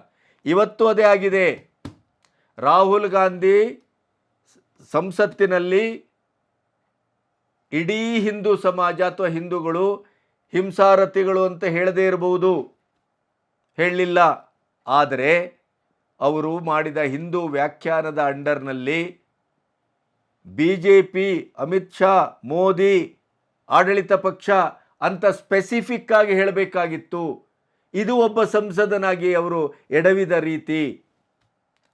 ಇವತ್ತು ಅದೇ ಆಗಿದೆ. ರಾಹುಲ್ ಗಾಂಧಿ ಸಂಸತ್ತಿನಲ್ಲಿ ಇಡೀ ಹಿಂದೂ ಸಮಾಜ ಅಥವಾ ಹಿಂದೂಗಳು ಹಿಂಸಾರತಿಗಳು ಅಂತ ಹೇಳದೇ ಇರಬಹುದು, ಹೇಳಲಿಲ್ಲ. ಆದರೆ ಅವರು ಮಾಡಿದ ಹಿಂದೂ ವ್ಯಾಖ್ಯಾನದ ಅಂಡರ್ನಲ್ಲಿ BJP, ಅಮಿತ್ ಶಾ, ಮೋದಿ, ಆಡಳಿತ ಪಕ್ಷ ಅಂತ ಸ್ಪೆಸಿಫಿಕ್ ಆಗಿ ಹೇಳಬೇಕಾಗಿತ್ತು. ಇದು ಒಬ್ಬ ಸಂಸದನಾಗಿ ಅವರು ಎಡವಿದ ರೀತಿ.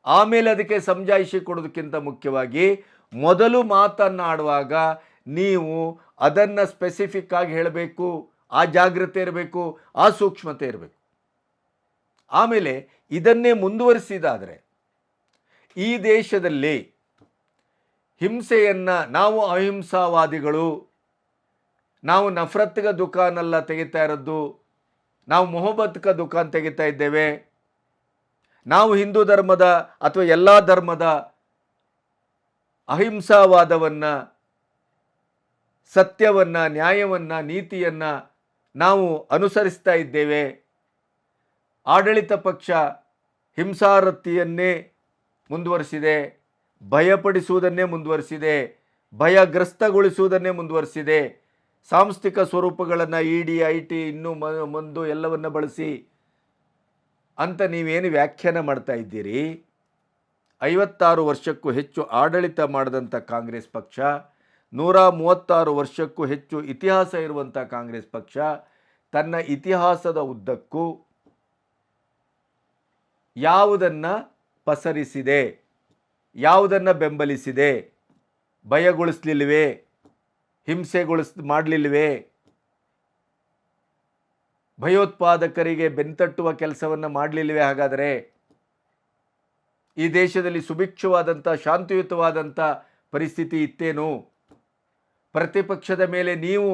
ಆಮೇಲೆ ಅದಕ್ಕೆ ಸಮಜಾಯಿಷಿ ಕೊಡೋದಕ್ಕಿಂತ ಮುಖ್ಯವಾಗಿ ಮೊದಲು ಮಾತನ್ನಾಡುವಾಗ ನೀವು ಅದನ್ನು ಸ್ಪೆಸಿಫಿಕ್ ಆಗಿ ಹೇಳಬೇಕು, ಆ ಜಾಗೃತೆ ಇರಬೇಕು, ಆ ಸೂಕ್ಷ್ಮತೆ ಇರಬೇಕು. ಆಮೇಲೆ ಇದನ್ನೇ ಮುಂದುವರಿಸಿದಾದರೆ ಈ ದೇಶದಲ್ಲಿ ಹಿಂಸೆಯನ್ನು ನಾವು ಅಹಿಂಸಾವಾದಿಗಳು, ನಾವು ನಫರತ್ ಕಾ ದುಕಾನ್ ಅಲ್ಲ ತೆಗಿತಾ ಇರೋದು, ನಾವು ಮೊಹಬ್ಬತ್ ಕಾ ದುಕಾನ್ ತೆಗಿತಾ ಇದ್ದೇವೆ, ನಾವು ಹಿಂದೂ ಧರ್ಮದ ಅಥವಾ ಎಲ್ಲ ಧರ್ಮದ ಅಹಿಂಸಾವಾದವನ್ನು, ಸತ್ಯವನ್ನು, ನ್ಯಾಯವನ್ನು, ನೀತಿಯನ್ನು ನಾವು ಅನುಸರಿಸ್ತಾ ಇದ್ದೇವೆ. ಆಡಳಿತ ಪಕ್ಷ ಹಿಂಸಾರತಿಯನ್ನೇ ಮುಂದುವರಿಸಿದೆ, ಭಯಪಡಿಸುವುದನ್ನೇ ಮುಂದುವರಿಸಿದೆ, ಭಯಗ್ರಸ್ತಗೊಳಿಸುವುದನ್ನೇ ಮುಂದುವರಿಸಿದೆ. ಸಾಂಸ್ಥಿಕ ಸ್ವರೂಪಗಳನ್ನು ಇಡಿ, IT ಇನ್ನೂ ಮುಂದು ಎಲ್ಲವನ್ನ ಬಳಸಿ ಅಂತ ನೀವೇನು ವ್ಯಾಖ್ಯಾನ ಮಾಡ್ತಾ ಇದ್ದೀರಿ. 56 ವರ್ಷಕ್ಕೂ ಹೆಚ್ಚು ಆಡಳಿತ ಮಾಡಿದಂಥ ಕಾಂಗ್ರೆಸ್ ಪಕ್ಷ, 136 ವರ್ಷಕ್ಕೂ ಹೆಚ್ಚು ಇತಿಹಾಸ ಇರುವಂಥ ಕಾಂಗ್ರೆಸ್ ಪಕ್ಷ ತನ್ನ ಇತಿಹಾಸದ ಉದ್ದಕ್ಕೂ ಯಾವುದನ್ನು ಪಸರಿಸಿದೆ, ಯಾವುದನ್ನು ಬೆಂಬಲಿಸಿದೆ? ಭಯಗೊಳಿಸಲಿಲ್ವೇ? ಮಾಡಲಿಲ್ವೇ? ಭಯೋತ್ಪಾದಕರಿಗೆ ಬೆನ್ತಟ್ಟುವ ಕೆಲಸವನ್ನು ಮಾಡಲಿಲ್ವೇ? ಹಾಗಾದರೆ ಈ ದೇಶದಲ್ಲಿ ಸುಭಿಕ್ಷವಾದಂಥ ಶಾಂತಿಯುತವಾದಂಥ ಪರಿಸ್ಥಿತಿ ಇತ್ತೇನು? ಪ್ರತಿಪಕ್ಷದ ಮೇಲೆ ನೀವು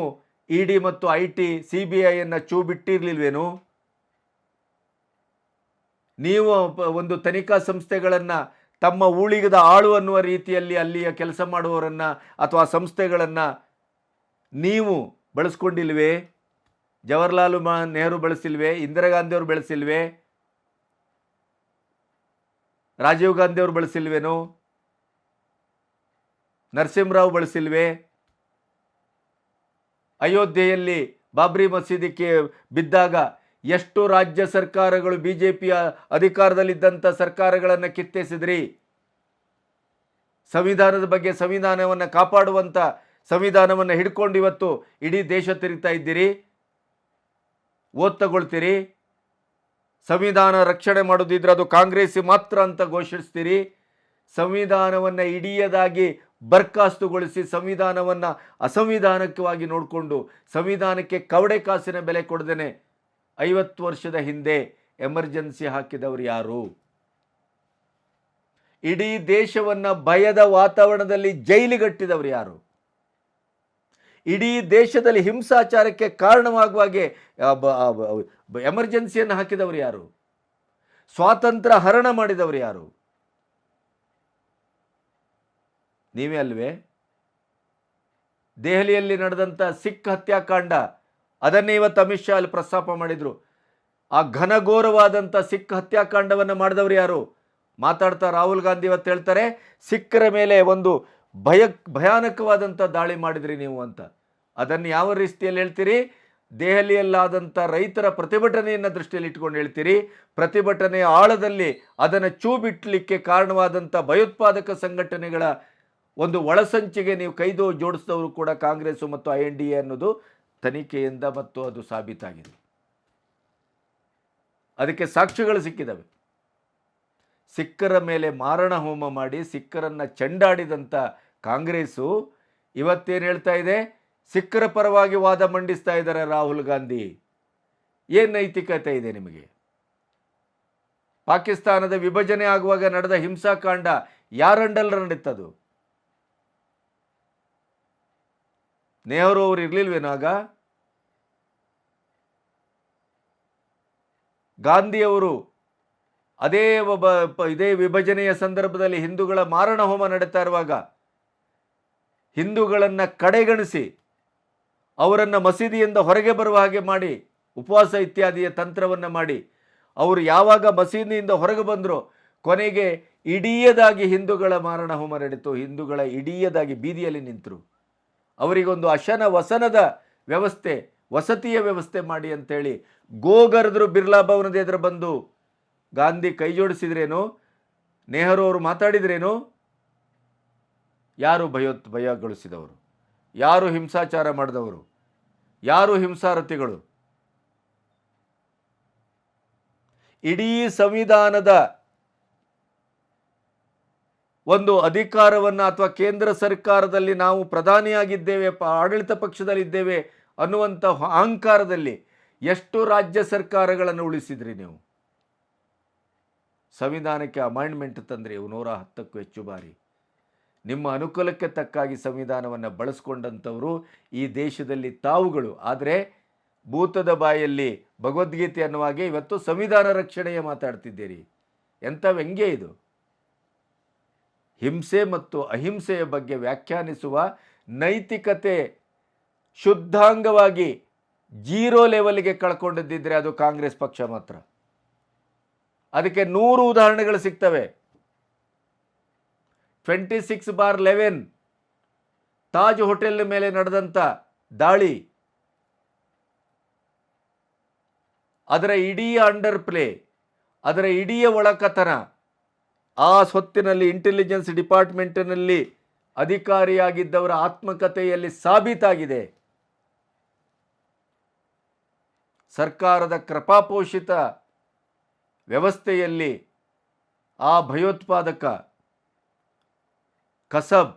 ಇಡಿ ಮತ್ತು IT, CBIಯನ್ನು ಚೂ ಬಿಟ್ಟಿರಲಿಲ್ವೇನು? ನೀವು ಒಂದು ತನಿಖಾ ಸಂಸ್ಥೆಗಳನ್ನು ತಮ್ಮ ಊಳಿಗದ ಆಳು ಅನ್ನುವ ರೀತಿಯಲ್ಲಿ ಅಲ್ಲಿಯ ಕೆಲಸ ಮಾಡುವವರನ್ನು ಅಥವಾ ಸಂಸ್ಥೆಗಳನ್ನು ನೀವು ಬಳಸ್ಕೊಂಡಿಲ್ವೇ? ಜವಾಹರ್ಲಾಲ್ ನೆಹರು ಬಳಸಿಲ್ವೇ? ಇಂದಿರಾ ಗಾಂಧಿಯವರು ಬಳಸಿಲ್ವೇ? ರಾಜೀವ್ ಗಾಂಧಿಯವರು ಬಳಸಿಲ್ವೇನೋ? ನರಸಿಂಹರಾವ್ ಬಳಸಿಲ್ವೇ? ಅಯೋಧ್ಯೆಯಲ್ಲಿ ಬಾಬ್ರಿ ಮಸೀದಿಗೆ ಬಿದ್ದಾಗ ಎಷ್ಟು ರಾಜ್ಯ ಸರ್ಕಾರಗಳು BJPಯ ಅಧಿಕಾರದಲ್ಲಿದ್ದಂಥ ಸರ್ಕಾರಗಳನ್ನು ಕಿತ್ತೆಸೆದ್ರಿ? ಸಂವಿಧಾನದ ಬಗ್ಗೆ, ಸಂವಿಧಾನವನ್ನು ಕಾಪಾಡುವಂಥ, ಸಂವಿಧಾನವನ್ನು ಹಿಡ್ಕೊಂಡು ಇವತ್ತು ಇಡೀ ದೇಶ ತಿರುಗ್ತಾ ಇದ್ದೀರಿ, ತಗೊಳ್ತೀರಿ. ಸಂವಿಧಾನ ರಕ್ಷಣೆ ಮಾಡೋದಿದ್ರೆ ಅದು ಕಾಂಗ್ರೆಸ್ ಮಾತ್ರ ಅಂತ ಘೋಷಿಸ್ತೀರಿ. ಸಂವಿಧಾನವನ್ನು ಇಡಿಯದಾಗಿ ಬರ್ಖಾಸ್ತುಗೊಳಿಸಿ ಸಂವಿಧಾನವನ್ನು ಅಸಂವಿಧಾನಿಕವಾಗಿ ನೋಡಿಕೊಂಡು ಸಂವಿಧಾನಕ್ಕೆ ಕವಡೆ ಕಾಸಿನ ಬೆಲೆ ಕೊಡದೇನೆ 50 ವರ್ಷದ ಹಿಂದೆ ಎಮರ್ಜೆನ್ಸಿ ಹಾಕಿದವರು ಯಾರು? ಇಡೀ ದೇಶವನ್ನು ಭಯದ ವಾತಾವರಣದಲ್ಲಿ ಜೈಲಿಗಟ್ಟಿದವರು ಯಾರು? ಇಡೀ ದೇಶದಲ್ಲಿ ಹಿಂಸಾಚಾರಕ್ಕೆ ಕಾರಣವಾಗುವಾಗೆ ಎಮರ್ಜೆನ್ಸಿಯನ್ನು ಹಾಕಿದವರು ಯಾರು? ಸ್ವಾತಂತ್ರ್ಯ ಹರಣ ಮಾಡಿದವರು ಯಾರು? ನೀವೇ ಅಲ್ವೇ? ದೆಹಲಿಯಲ್ಲಿ ನಡೆದಂಥ ಸಿಖ್ ಹತ್ಯಾಕಾಂಡ, ಅದನ್ನೇ ಇವತ್ತು ಅಮಿತ್ ಶಾ ಅಲ್ಲಿ ಪ್ರಸ್ತಾಪ ಮಾಡಿದರು. ಆ ಘನಘೋರವಾದಂಥ ಸಿಖ್ ಹತ್ಯಾಕಾಂಡವನ್ನು ಮಾಡಿದವರು ಯಾರು? ಮಾತಾಡ್ತಾ ರಾಹುಲ್ ಗಾಂಧಿ ಇವತ್ತು ಹೇಳ್ತಾರೆ ಸಿಖ್ಖರ ಮೇಲೆ ಒಂದು ಭಯಾನಕವಾದಂಥ ದಾಳಿ ಮಾಡಿದ್ರಿ ನೀವು ಅಂತ. ಅದನ್ನು ಯಾವ ರೀತಿಯಲ್ಲಿ ಹೇಳ್ತೀರಿ? ದೆಹಲಿಯಲ್ಲಾದಂಥ ರೈತರ ಪ್ರತಿಭಟನೆಯನ್ನು ದೃಷ್ಟಿಯಲ್ಲಿ ಇಟ್ಕೊಂಡು ಹೇಳ್ತೀರಿ. ಪ್ರತಿಭಟನೆಯ ಆಳದಲ್ಲಿ ಅದನ್ನು ಚೂ ಬಿಟ್ಟಲಿಕ್ಕೆ ಕಾರಣವಾದಂಥ ಭಯೋತ್ಪಾದಕ ಸಂಘಟನೆಗಳ ಒಂದು ಒಳಸಂಚಿಗೆ ನೀವು ಕೈದು ಜೋಡಿಸಿದವರು ಕೂಡ ಕಾಂಗ್ರೆಸ್ ಮತ್ತು INDA ಅನ್ನೋದು ತನಿಖೆಯಿಂದ ಮತ್ತು ಅದು ಸಾಬೀತಾಗಿದೆ. ಅದಕ್ಕೆ ಸಾಕ್ಷ್ಯಗಳು ಸಿಕ್ಕಿದವೆ. ಸಿಖ್ಖರ ಮೇಲೆ ಮಾರಣ ಹೋಮ ಮಾಡಿ ಸಿಖ್ಖರನ್ನು ಚೆಂಡಾಡಿದಂಥ ಕಾಂಗ್ರೆಸ್ಸು ಇವತ್ತೇನು ಹೇಳ್ತಾ ಇದೆ? ಸಿಖ್ಖರ ಪರವಾಗಿ ವಾದ ಮಂಡಿಸ್ತಾ ಇದ್ದಾರೆ ರಾಹುಲ್ ಗಾಂಧಿ. ಏನು ನೈತಿಕತೆ ಇದೆ ನಿಮಗೆ? ಪಾಕಿಸ್ತಾನದ ವಿಭಜನೆ ಆಗುವಾಗ ನಡೆದ ಹಿಂಸಾಕಾಂಡ ಯಾರಂಡಲ್ ನಡೀತದು? ನೆಹರು ಅವರು ಇರಲಿಲ್ವೇನಾಗ? ಗಾಂಧಿಯವರು ಇದೇ ವಿಭಜನೆಯ ಸಂದರ್ಭದಲ್ಲಿ ಹಿಂದೂಗಳ ಮಾರಣ ಹೋಮ ನಡೀತಾ ಇರುವಾಗ ಹಿಂದೂಗಳನ್ನು ಕಡೆಗಣಿಸಿ ಅವರನ್ನು ಮಸೀದಿಯಿಂದ ಹೊರಗೆ ಬರುವ ಹಾಗೆ ಮಾಡಿ ಉಪವಾಸ ಇತ್ಯಾದಿಯ ತಂತ್ರವನ್ನು ಮಾಡಿ ಅವರು ಯಾವಾಗ ಮಸೀದಿಯಿಂದ ಹೊರಗೆ ಬಂದರೋ ಕೊನೆಗೆ ಇಡೀಯದಾಗಿ ಹಿಂದೂಗಳ ಮಾರಣ ಹೋಮ ನಡೀತು. ಹಿಂದೂಗಳ ಇಡೀಯದಾಗಿ ಬೀದಿಯಲ್ಲಿ ನಿಂತರು. ಅವರಿಗೊಂದು ಅಶನ ವಸನದ ವ್ಯವಸ್ಥೆ, ವಸತಿಯ ವ್ಯವಸ್ಥೆ ಮಾಡಿ ಅಂತೇಳಿ ಗೋಗರೆದ್ರು. ಬಿರ್ಲಾ ಭವನದ ಎದುರು ಬಂದು ಗಾಂಧಿ ಕೈ ಜೋಡಿಸಿದ್ರೇನು? ನೆಹರು ಅವರು ಮಾತಾಡಿದ್ರೇನು? ಯಾರು ಭಯಗೊಳಿಸಿದವರು? ಯಾರು ಹಿಂಸಾಚಾರ ಮಾಡಿದವರು? ಯಾರು ಹಿಂಸಾರತಿಗಳು? ಇಡೀ ಸಂವಿಧಾನದ ಒಂದು ಅಧಿಕಾರವನ್ನು ಅಥವಾ ಕೇಂದ್ರ ಸರ್ಕಾರದಲ್ಲಿ ನಾವು ಪ್ರಧಾನಿಯಾಗಿದ್ದೇವೆ, ಆಡಳಿತ ಪಕ್ಷದಲ್ಲಿದ್ದೇವೆ ಅನ್ನುವಂಥ ಅಹಂಕಾರದಲ್ಲಿ ಎಷ್ಟು ರಾಜ್ಯ ಸರ್ಕಾರಗಳನ್ನು ಉಳಿಸಿದ್ರಿ ನೀವು? ಸಂವಿಧಾನಕ್ಕೆ ಅಮೆಂಡ್ಮೆಂಟ್ ತಂದ್ರಿ 110ಕ್ಕೂ ಹೆಚ್ಚು ಬಾರಿ. ನಿಮ್ಮ ಅನುಕೂಲಕ್ಕೆ ತಕ್ಕಾಗಿ ಸಂವಿಧಾನವನ್ನು ಬಳಸ್ಕೊಂಡಂಥವರು ಈ ದೇಶದಲ್ಲಿ ತಾವುಗಳು. ಆದರೆ ಭೂತದ ಬಾಯಲ್ಲಿ ಭಗವದ್ಗೀತೆ ಅನ್ನುವಾಗೆ ಇವತ್ತು ಸಂವಿಧಾನ ರಕ್ಷಣೆಯ ಮಾತಾಡ್ತಿದ್ದೀರಿ. ಎಂಥ ವ್ಯಂಗ್ಯ ಇದು! ಹಿಂಸೆ ಮತ್ತು ಅಹಿಂಸೆಯ ಬಗ್ಗೆ ವ್ಯಾಖ್ಯಾನಿಸುವ ನೈತಿಕತೆ ಶುದ್ಧಾಂಗವಾಗಿ 0 ಲೆವೆಲ್ಗೆ ಕಳ್ಕೊಂಡಿದ್ದಿದ್ರೆ ಅದು ಕಾಂಗ್ರೆಸ್ ಪಕ್ಷ ಮಾತ್ರ. ಅದಕ್ಕೆ 100 ಉದಾಹರಣೆಗಳು ಸಿಗ್ತವೆ. 26/11 ತಾಜ್ ಹೋಟೆಲ್ ಮೇಲೆ ನಡೆದಂಥ ದಾಳಿ, ಅದರ ಇಡೀ ಅಂಡರ್ ಪ್ಲೇ, ಅದರ ಇಡೀ ಒಳಕತನ, ಆ ಹೊತ್ತಿನಲ್ಲಿ ಇಂಟೆಲಿಜೆನ್ಸ್ ಡಿಪಾರ್ಟ್ಮೆಂಟ್ನಲ್ಲಿ ಅಧಿಕಾರಿಯಾಗಿದ್ದವರ ಆತ್ಮಕಥೆಯಲ್ಲಿ ಸಾಬೀತಾಗಿದೆ. ಸರ್ಕಾರದ ಕೃಪಾಪೋಷಿತ ವ್ಯವಸ್ಥೆಯಲ್ಲಿ ಆ ಭಯೋತ್ಪಾದಕ ಕಸಬ್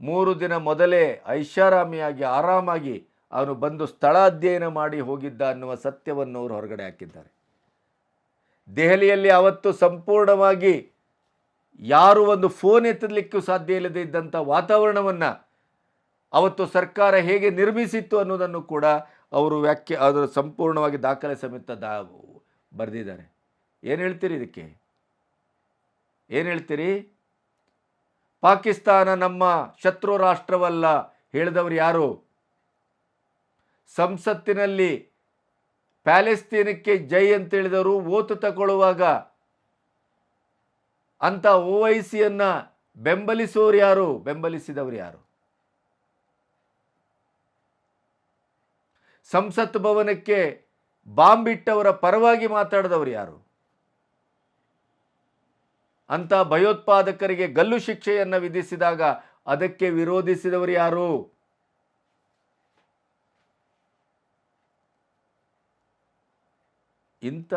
3 ದಿನ ಮೊದಲೇ ಐಷಾರಾಮಿಯಾಗಿ ಆರಾಮಾಗಿ ಅವನು ಬಂದು ಸ್ಥಳ ಅಧ್ಯಯನ ಮಾಡಿ ಹೋಗಿದ್ದ ಅನ್ನುವ ಸತ್ಯವನ್ನು ಅವರು ಹೊರಗಡೆ ಹಾಕಿದ್ದಾರೆ. ದೆಹಲಿಯಲ್ಲಿ ಅವತ್ತು ಸಂಪೂರ್ಣವಾಗಿ ಯಾರು ಒಂದು ಫೋನ್ ಎತ್ತಲಿಕ್ಕೂ ಸಾಧ್ಯ ಇಲ್ಲದೆ ಇದ್ದಂಥ ವಾತಾವರಣವನ್ನು ಅವತ್ತು ಸರ್ಕಾರ ಹೇಗೆ ನಿರ್ಮಿಸಿತ್ತು ಅನ್ನೋದನ್ನು ಕೂಡ ಅವರು ಅದರ ಸಂಪೂರ್ಣವಾಗಿ ದಾಖಲೆ ಸಮೇತ ಬರೆದಿದ್ದಾರೆ. ಏನು ಹೇಳ್ತೀರಿ ಇದಕ್ಕೆ? ಏನು ಹೇಳ್ತೀರಿ? ಪಾಕಿಸ್ತಾನ ನಮ್ಮ ಶತ್ರು ರಾಷ್ಟ್ರವಲ್ಲ ಹೇಳಿದವರು ಯಾರು? ಸಂಸತ್ತಿನಲ್ಲಿ ಪ್ಯಾಲೆಸ್ತೀನಕ್ಕೆ ಜೈ ಅಂತ ಹೇಳಿದವರು ಓತು ತಗೊಳ್ಳುವಾಗ ಅಂತ OICಯನ್ನು ಬೆಂಬಲಿಸೋರು ಯಾರು? ಬೆಂಬಲಿಸಿದವರು ಯಾರು? ಸಂಸತ್ ಭವನಕ್ಕೆ ಬಾಂಬ್ ಇಟ್ಟವರ ಪರವಾಗಿ ಮಾತಾಡಿದವರು ಯಾರು? ಅಂತ ಭಯೋತ್ಪಾದಕರಿಗೆ ಗಲ್ಲು ಶಿಕ್ಷೆಯನ್ನು ವಿಧಿಸಿದಾಗ ಅದಕ್ಕೆ ವಿರೋಧಿಸಿದವರು ಯಾರು? ಇಂಥ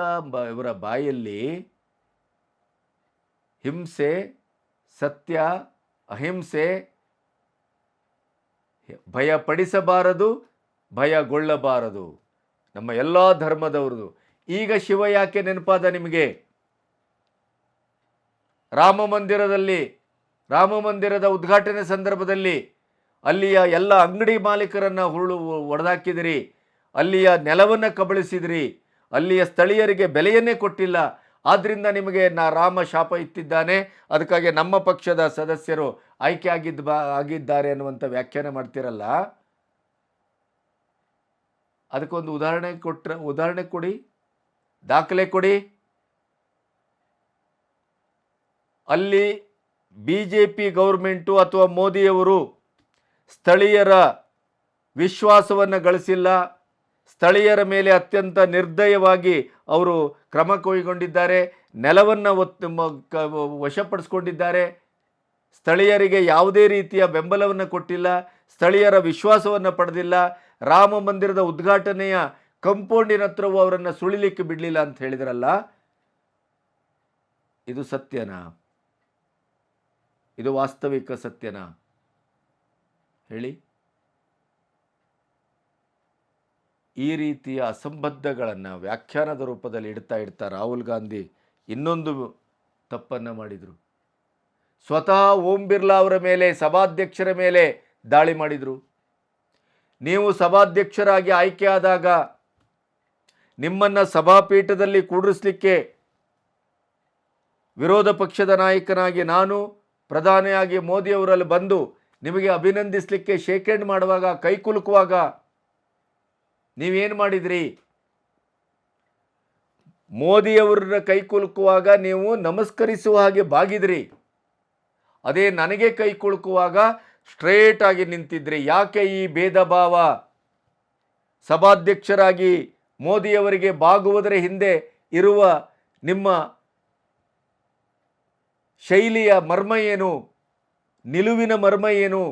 ಇವರ ಬಾಯಲ್ಲಿ ಹಿಂಸೆ, ಸತ್ಯ, ಅಹಿಂಸೆ, ಭಯಪಡಿಸಬಾರದು, ಭಯಗೊಳ್ಳಬಾರದು, ನಮ್ಮ ಎಲ್ಲ ಧರ್ಮದವ್ರದು. ಈಗ ಶಿವ ಯಾಕೆ ನೆನಪಾದ ನಿಮಗೆ? ರಾಮ ಮಂದಿರದ ಉದ್ಘಾಟನೆ ಸಂದರ್ಭದಲ್ಲಿ ಅಲ್ಲಿಯ ಎಲ್ಲ ಅಂಗಡಿ ಮಾಲೀಕರನ್ನು ಹೊಡೆದಾಕಿದಿರಿ, ಅಲ್ಲಿಯ ನೆಲವನ್ನು ಕಬಳಿಸಿದಿರಿ, ಅಲ್ಲಿಯ ಸ್ಥಳೀಯರಿಗೆ ಬೆಲೆಯನ್ನೇ ಕೊಟ್ಟಿಲ್ಲ. ಆದ್ದರಿಂದ ನಿಮಗೆ ರಾಮ ಶಾಪ ಇತ್ತಿದ್ದಾನೆ, ಅದಕ್ಕಾಗಿ ನಮ್ಮ ಪಕ್ಷದ ಸದಸ್ಯರು ಆಯ್ಕೆ ಆಗಿದ್ದಾರೆ ಅನ್ನುವಂಥ ವ್ಯಾಖ್ಯಾನ ಮಾಡ್ತಿರಲ್ಲ. ಅದಕ್ಕೊಂದು ಉದಾಹರಣೆ ಕೊಡಿ, ದಾಖಲೆ ಕೊಡಿ. ಅಲ್ಲಿ BJP ಗೌರ್ಮೆಂಟು ಅಥವಾ ಮೋದಿಯವರು ಸ್ಥಳೀಯರ ವಿಶ್ವಾಸವನ್ನು ಗಳಿಸಿಲ್ಲ, ಸ್ಥಳೀಯರ ಮೇಲೆ ಅತ್ಯಂತ ನಿರ್ದಯವಾಗಿ ಅವರು ಕ್ರಮ ಕೈಗೊಂಡಿದ್ದಾರೆ, ನೆಲವನ್ನು ವಶಪಡಿಸ್ಕೊಂಡಿದ್ದಾರೆ, ಸ್ಥಳೀಯರಿಗೆ ಯಾವುದೇ ರೀತಿಯ ಬೆಂಬಲವನ್ನು ಕೊಟ್ಟಿಲ್ಲ, ಸ್ಥಳೀಯರ ವಿಶ್ವಾಸವನ್ನು ಪಡೆದಿಲ್ಲ, ರಾಮ ಮಂದಿರದ ಉದ್ಘಾಟನೆಯ ಕಂಪೌಂಡಿನ ಹತ್ರವೂ ಅವರನ್ನು ಸುಳಿಲಿಕ್ಕೆ ಬಿಡಲಿಲ್ಲ ಅಂತ ಹೇಳಿದ್ರಲ್ಲ. ಇದು ಸತ್ಯನಾ? ಇದು ವಾಸ್ತವಿಕ ಸತ್ಯನಾ? ಹೇಳಿ. ಈ ರೀತಿಯ ಅಸಂಬದ್ಧಗಳನ್ನು ವ್ಯಾಖ್ಯಾನದ ರೂಪದಲ್ಲಿ ಇಡ್ತಾ ರಾಹುಲ್ ಗಾಂಧಿ ಇನ್ನೊಂದು ತಪ್ಪನ್ನು ಮಾಡಿದರು. ಸ್ವತಃ ಓಂ ಬಿರ್ಲಾ ಅವರ ಮೇಲೆ, ಸಭಾಧ್ಯಕ್ಷರ ಮೇಲೆ ದಾಳಿ ಮಾಡಿದರು. ನೀವು ಸಭಾಧ್ಯಕ್ಷರಾಗಿ ಆಯ್ಕೆಯಾದಾಗ ನಿಮ್ಮನ್ನು ಸಭಾಪೀಠದಲ್ಲಿ ಕೂಡಿಸಲಿಕ್ಕೆ ವಿರೋಧ ಪಕ್ಷದ ನಾಯಕನಾಗಿ ನಾನು, ಪ್ರಧಾನಿಯಾಗಿ ಮೋದಿಯವರಲ್ಲಿ ಬಂದು ನಿಮಗೆ ಅಭಿನಂದಿಸಲಿಕ್ಕೆ ಶೇಕ್ ಹ್ಯಾಂಡ್ ಮಾಡುವಾಗ, ಕೈ ಕುಲುಕುವಾಗ ನೀವೇನು ಮಾಡಿದ್ರಿ? ಮೋದಿಯವರ ಕೈ ಕುಲುಕುವಾಗ ನೀವು ನಮಸ್ಕರಿಸುವ ಹಾಗೆ ಬಾಗಿದ್ರಿ. ಅದೇ ನನಗೆ ಕೈ ಕುಲುಕುವಾಗ ಸ್ಟ್ರೇಟ್ ಆಗಿ ನಿಂತಿದ್ರಿ. ಯಾಕೆ ಈ ಭೇದ ಭಾವ? ಸಭಾಧ್ಯಕ್ಷರಾಗಿ ಮೋದಿಯವರಿಗೆ ಬಾಗುವುದರ ಹಿಂದೆ ಇರುವ ನಿಮ್ಮ ಶೈಲಿಯ ಮರ್ಮ ಏನು? ನಿಲುವಿನ ಮರ್ಮ ಏನು?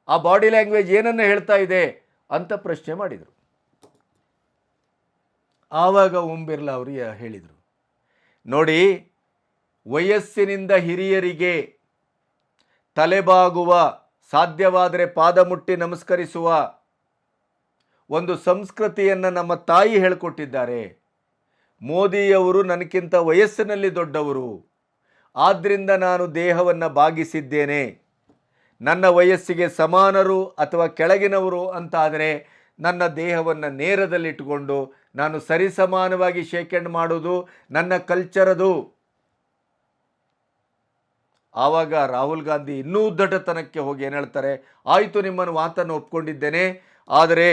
ಆ ಬಾಡಿ ಲ್ಯಾಂಗ್ವೇಜ್ ಏನನ್ನು ಹೇಳ್ತಾ ಇದೆ ಅಂತ ಪ್ರಶ್ನೆ ಮಾಡಿದರು. ಆವಾಗ ಓಂ ಬಿರ್ಲಾ ಅವರು ಹೇಳಿದರು, ನೋಡಿ, ವಯಸ್ಸಿನಿಂದ ಹಿರಿಯರಿಗೆ ತಲೆಬಾಗುವ, ಸಾಧ್ಯವಾದರೆ ಪಾದ ಮುಟ್ಟಿ ನಮಸ್ಕರಿಸುವ ಒಂದು ಸಂಸ್ಕೃತಿಯನ್ನು ನಮ್ಮ ತಾಯಿ ಹೇಳಿಕೊಟ್ಟಿದ್ದಾರೆ. ಮೋದಿಯವರು ನನಗಿಂತ ವಯಸ್ಸಿನಲ್ಲಿ ದೊಡ್ಡವರು, ಆದ್ದರಿಂದ ನಾನು ದೇಹವನ್ನು ಬಾಗಿಸಿದ್ದೇನೆ. ನನ್ನ ವಯಸ್ಸಿಗೆ ಸಮಾನರು ಅಥವಾ ಕೆಳಗಿನವರು ಅಂತಾದರೆ ನನ್ನ ದೇಹವನ್ನು ನೇರದಲ್ಲಿಟ್ಟುಕೊಂಡು ನಾನು ಸರಿಸಮಾನವಾಗಿ ಶೇಕ್ ಹ್ಯಾಂಡ್ ಮಾಡೋದು ನನ್ನ ಕಲ್ಚರದು. ಆವಾಗ ರಾಹುಲ್ ಗಾಂಧಿ ಇನ್ನೂ ಉದ್ದಟತನಕ್ಕೆ ಹೋಗಿ ಏನು ಹೇಳ್ತಾರೆ, ಆಯಿತು, ನಿಮ್ಮನ್ನು ಮಾತನ್ನು ಒಪ್ಕೊಂಡಿದ್ದೇನೆ, ಆದರೆ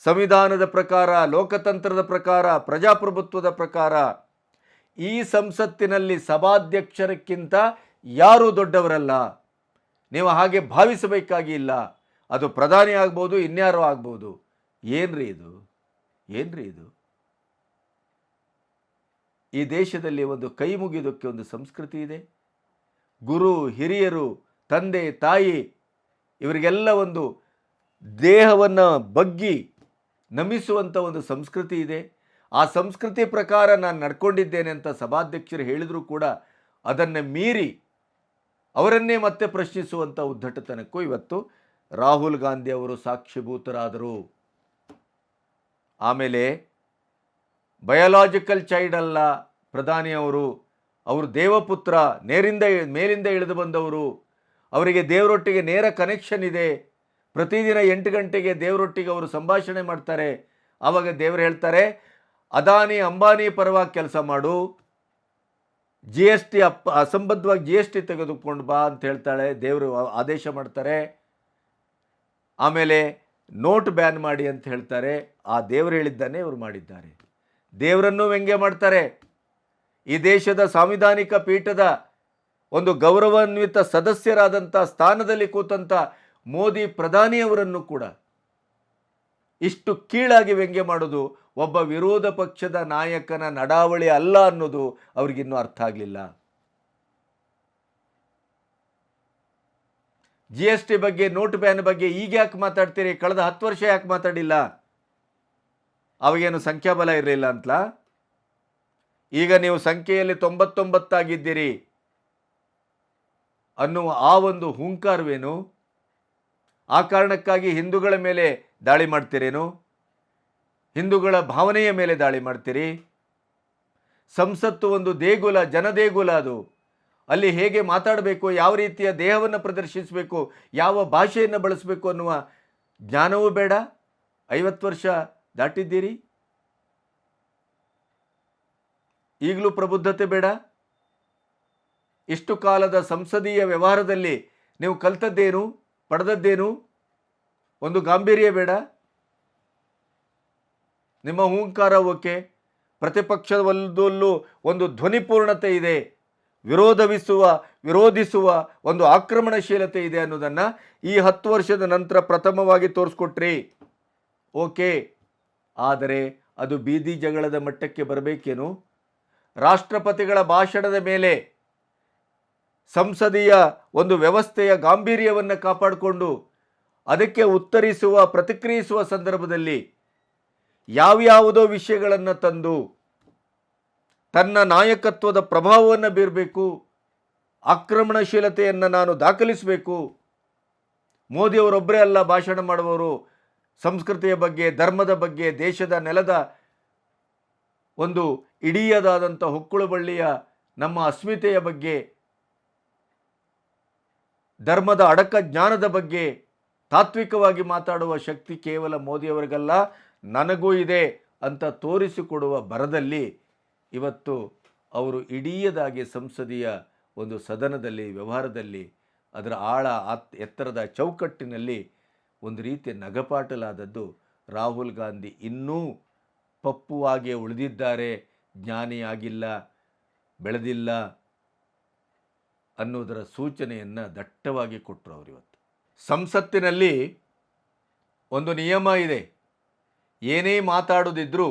ಸಂವಿಧಾನದ ಪ್ರಕಾರ, ಲೋಕತಂತ್ರದ ಪ್ರಕಾರ, ಪ್ರಜಾಪ್ರಭುತ್ವದ ಪ್ರಕಾರ ಈ ಸಂಸತ್ತಿನಲ್ಲಿ ಸಭಾಧ್ಯಕ್ಷರಕ್ಕಿಂತ ಯಾರೂ ದೊಡ್ಡವರಲ್ಲ, ನೀವು ಹಾಗೆ ಭಾವಿಸಬೇಕಾಗಿಲ್ಲ. ಅದು ಪ್ರಧಾನಿ ಆಗ್ಬೋದು, ಇನ್ಯಾರೋ ಆಗ್ಬೋದು. ಏನ್ರಿ ಇದು, ಏನ್ರಿ ಇದು? ಈ ದೇಶದಲ್ಲಿ ಒಂದು ಕೈ ಮುಗಿಯೋದಕ್ಕೆ ಒಂದು ಸಂಸ್ಕೃತಿ ಇದೆ. ಗುರು ಹಿರಿಯರು, ತಂದೆ ತಾಯಿ, ಇವರಿಗೆಲ್ಲ ಒಂದು ದೇಹವನ್ನು ಬಗ್ಗಿ ನಮಿಸುವಂಥ ಒಂದು ಸಂಸ್ಕೃತಿ ಇದೆ. ಆ ಸಂಸ್ಕೃತಿ ಪ್ರಕಾರ ನಾನು ನಡ್ಕೊಂಡಿದ್ದೇನೆ ಅಂತ ಸಭಾಧ್ಯಕ್ಷರು ಹೇಳಿದರೂ ಕೂಡ ಅದನ್ನು ಮೀರಿ ಅವರನ್ನೇ ಮತ್ತೆ ಪ್ರಶ್ನಿಸುವಂಥ ಉದ್ದಟತನಕ್ಕೂ ಇವತ್ತು ರಾಹುಲ್ ಗಾಂಧಿ ಅವರು ಸಾಕ್ಷಿಭೂತರಾದರು. ಆಮೇಲೆ ಬಯೋಲಾಜಿಕಲ್ ಚೈಲ್ಡ್ ಅಲ್ಲ ಪ್ರಧಾನಿಯವರು, ಅವರು ದೇವಪುತ್ರ, ಮೇಲಿಂದ ಇಳಿದು ಬಂದವರು, ಅವರಿಗೆ ದೇವರೊಟ್ಟಿಗೆ ನೇರ ಕನೆಕ್ಷನ್ ಇದೆ. ಪ್ರತಿದಿನ 8 ಗಂಟೆಗೆ ದೇವರೊಟ್ಟಿಗೆ ಅವರು ಸಂಭಾಷಣೆ ಮಾಡ್ತಾರೆ. ಆವಾಗ ದೇವರು ಹೇಳ್ತಾರೆ, ಅದಾನಿ ಅಂಬಾನಿ ಪರವಾಗಿ ಕೆಲಸ ಮಾಡು, GST ಅಸಂಬದ್ಧವಾಗಿ GST ತೆಗೆದುಕೊಂಡು ಬಾ ಅಂತ ಹೇಳ್ತಾಳೆ, ದೇವರು ಆದೇಶ ಮಾಡ್ತಾರೆ. ಆಮೇಲೆ ನೋಟ್ ಬ್ಯಾನ್ ಮಾಡಿ ಅಂತ ಹೇಳ್ತಾರೆ. ಆ ದೇವರು ಹೇಳಿದ್ದಾನೆ ಇವರು ಮಾಡಿದ್ದಾರೆ. ದೇವರನ್ನು ವ್ಯಂಗ್ಯ ಮಾಡ್ತಾರೆ. ಈ ದೇಶದ ಸಾಂವಿಧಾನಿಕ ಪೀಠದ ಒಂದು ಗೌರವಾನ್ವಿತ ಸದಸ್ಯರಾದಂಥ ಸ್ಥಾನದಲ್ಲಿ ಕೂತಂಥ ಮೋದಿ ಪ್ರಧಾನಿಯವರನ್ನು ಕೂಡ ಇಷ್ಟು ಕೀಳಾಗಿ ವ್ಯಂಗ್ಯ ಮಾಡೋದು ಒಬ್ಬ ವಿರೋಧ ಪಕ್ಷದ ನಾಯಕನ ನಡಾವಳಿ ಅಲ್ಲ ಅನ್ನೋದು ಅವ್ರಿಗಿನ್ನೂ ಅರ್ಥ ಆಗಲಿಲ್ಲ. GST ಬಗ್ಗೆ, ನೋಟ್ ಬ್ಯಾನ್ ಬಗ್ಗೆ ಈಗ ಯಾಕೆ ಮಾತಾಡ್ತೀರಿ? ಕಳೆದ 10 ವರ್ಷ ಯಾಕೆ ಮಾತಾಡಿಲ್ಲ? ಅವಾಗೇನು ಸಂಖ್ಯಾಬಲ ಇರಲಿಲ್ಲ ಅಂತಲ? ಈಗ ನೀವು ಸಂಖ್ಯೆಯಲ್ಲಿ 99 ಆಗಿದ್ದೀರಿ ಅನ್ನುವ ಆ ಒಂದು ಹುಂಕಾರವೇನು? ಆ ಕಾರಣಕ್ಕಾಗಿ ಹಿಂದೂಗಳ ಮೇಲೆ ದಾಳಿ ಮಾಡ್ತೀರೇನು? ಹಿಂದೂಗಳ ಭಾವನೆಯ ಮೇಲೆ ದಾಳಿ ಮಾಡ್ತೀರಿ? ಸಂಸತ್ತು ಒಂದು ದೇಗುಲ, ಜನದೇಗುಲ. ಅದು ಅಲ್ಲಿ ಹೇಗೆ ಮಾತಾಡಬೇಕು, ಯಾವ ರೀತಿಯ ದೇಹವನ್ನು ಪ್ರದರ್ಶಿಸಬೇಕು, ಯಾವ ಭಾಷೆಯನ್ನು ಬಳಸಬೇಕು ಅನ್ನುವ ಜ್ಞಾನವೂ ಬೇಡ. 50 ವರ್ಷ ದಾಟಿದ್ದೀರಿ, ಈಗಲೂ ಪ್ರಬುದ್ಧತೆ ಬೇಡ. ಇಷ್ಟು ಕಾಲದ ಸಂಸದೀಯ ವ್ಯವಹಾರದಲ್ಲಿ ನೀವು ಕಲ್ತದ್ದೇನು, ಪಡೆದದ್ದೇನು? ಒಂದು ಗಾಂಭೀರ್ಯ ಬೇಡ. ನಿಮ್ಮ ಹೂಂಕಾರ ಓಕೆ, ಪ್ರತಿಪಕ್ಷದಲ್ಲೂ ಒಂದು ಧ್ವನಿಪೂರ್ಣತೆ ಇದೆ, ವಿರೋಧಿಸುವ ಒಂದು ಆಕ್ರಮಣಶೀಲತೆ ಇದೆ ಅನ್ನೋದನ್ನು ಈ 10 ವರ್ಷದ ನಂತರ ಪ್ರಥಮವಾಗಿ ತೋರಿಸ್ಕೊಟ್ರಿ. ಓಕೆ, ಆದರೆ ಅದು ಬೀದಿ ಜಗಳದ ಮಟ್ಟಕ್ಕೆ ಬರಬೇಕೇನು? ರಾಷ್ಟ್ರಪತಿಗಳ ಭಾಷಣದ ಮೇಲೆ ಸಂಸದೀಯ ಒಂದು ವ್ಯವಸ್ಥೆಯ ಗಾಂಭೀರ್ಯವನ್ನು ಕಾಪಾಡಿಕೊಂಡು ಅದಕ್ಕೆ ಪ್ರತಿಕ್ರಿಯಿಸುವ ಸಂದರ್ಭದಲ್ಲಿ ಯಾವ್ಯಾವುದೋ ವಿಷಯಗಳನ್ನು ತಂದು ತನ್ನ ನಾಯಕತ್ವದ ಪ್ರಭಾವವನ್ನು ಬೀರಬೇಕು, ಆಕ್ರಮಣಶೀಲತೆಯನ್ನು ನಾನು ದಾಖಲಿಸಬೇಕು. ಮೋದಿಯವರೊಬ್ಬರೇ ಅಲ್ಲ ಭಾಷಣ ಮಾಡುವವರು, ಸಂಸ್ಕೃತಿಯ ಬಗ್ಗೆ, ಧರ್ಮದ ಬಗ್ಗೆ, ದೇಶದ ನೆಲದ ಒಂದು ಇಡೀಯದಾದಂಥ ಹೊಕ್ಕುಳುಬಳ್ಳಿಯ ನಮ್ಮ ಅಸ್ಮಿತೆಯ ಬಗ್ಗೆ, ಧರ್ಮದ ಅಡಕ ಜ್ಞಾನದ ಬಗ್ಗೆ ತಾತ್ವಿಕವಾಗಿ ಮಾತಾಡುವ ಶಕ್ತಿ ಕೇವಲ ಮೋದಿಯವರಿಗಲ್ಲ, ನನಗೂ ಇದೆ ಅಂತ ತೋರಿಸಿಕೊಡುವ ಭರದಲ್ಲಿ ಇವತ್ತು ಅವರು ಇಡೀಯದಾಗಿ ಸಂಸದೀಯ ಒಂದು ಸದನದಲ್ಲಿ, ವ್ಯವಹಾರದಲ್ಲಿ, ಅದರ ಎತ್ತರದ ಚೌಕಟ್ಟಿನಲ್ಲಿ ಒಂದು ರೀತಿಯ ನಗಪಾಟಲಾದದ್ದು. ರಾಹುಲ್ ಗಾಂಧಿ ಇನ್ನೂ ಪಪ್ಪುವಾಗೇ ಉಳಿದಿದ್ದಾರೆ, ಜ್ಞಾನಿಯಾಗಿಲ್ಲ, ಬೆಳೆದಿಲ್ಲ ಅನ್ನೋದರ ಸೂಚನೆಯನ್ನು ದಟ್ಟವಾಗಿ ಕೊಟ್ಟರು ಅವರು. ಇವತ್ತು ಸಂಸತ್ತಿನಲ್ಲಿ ಒಂದು ನಿಯಮ ಇದೆ, ಏನೇ ಮಾತಾಡೋದಿದ್ರೂ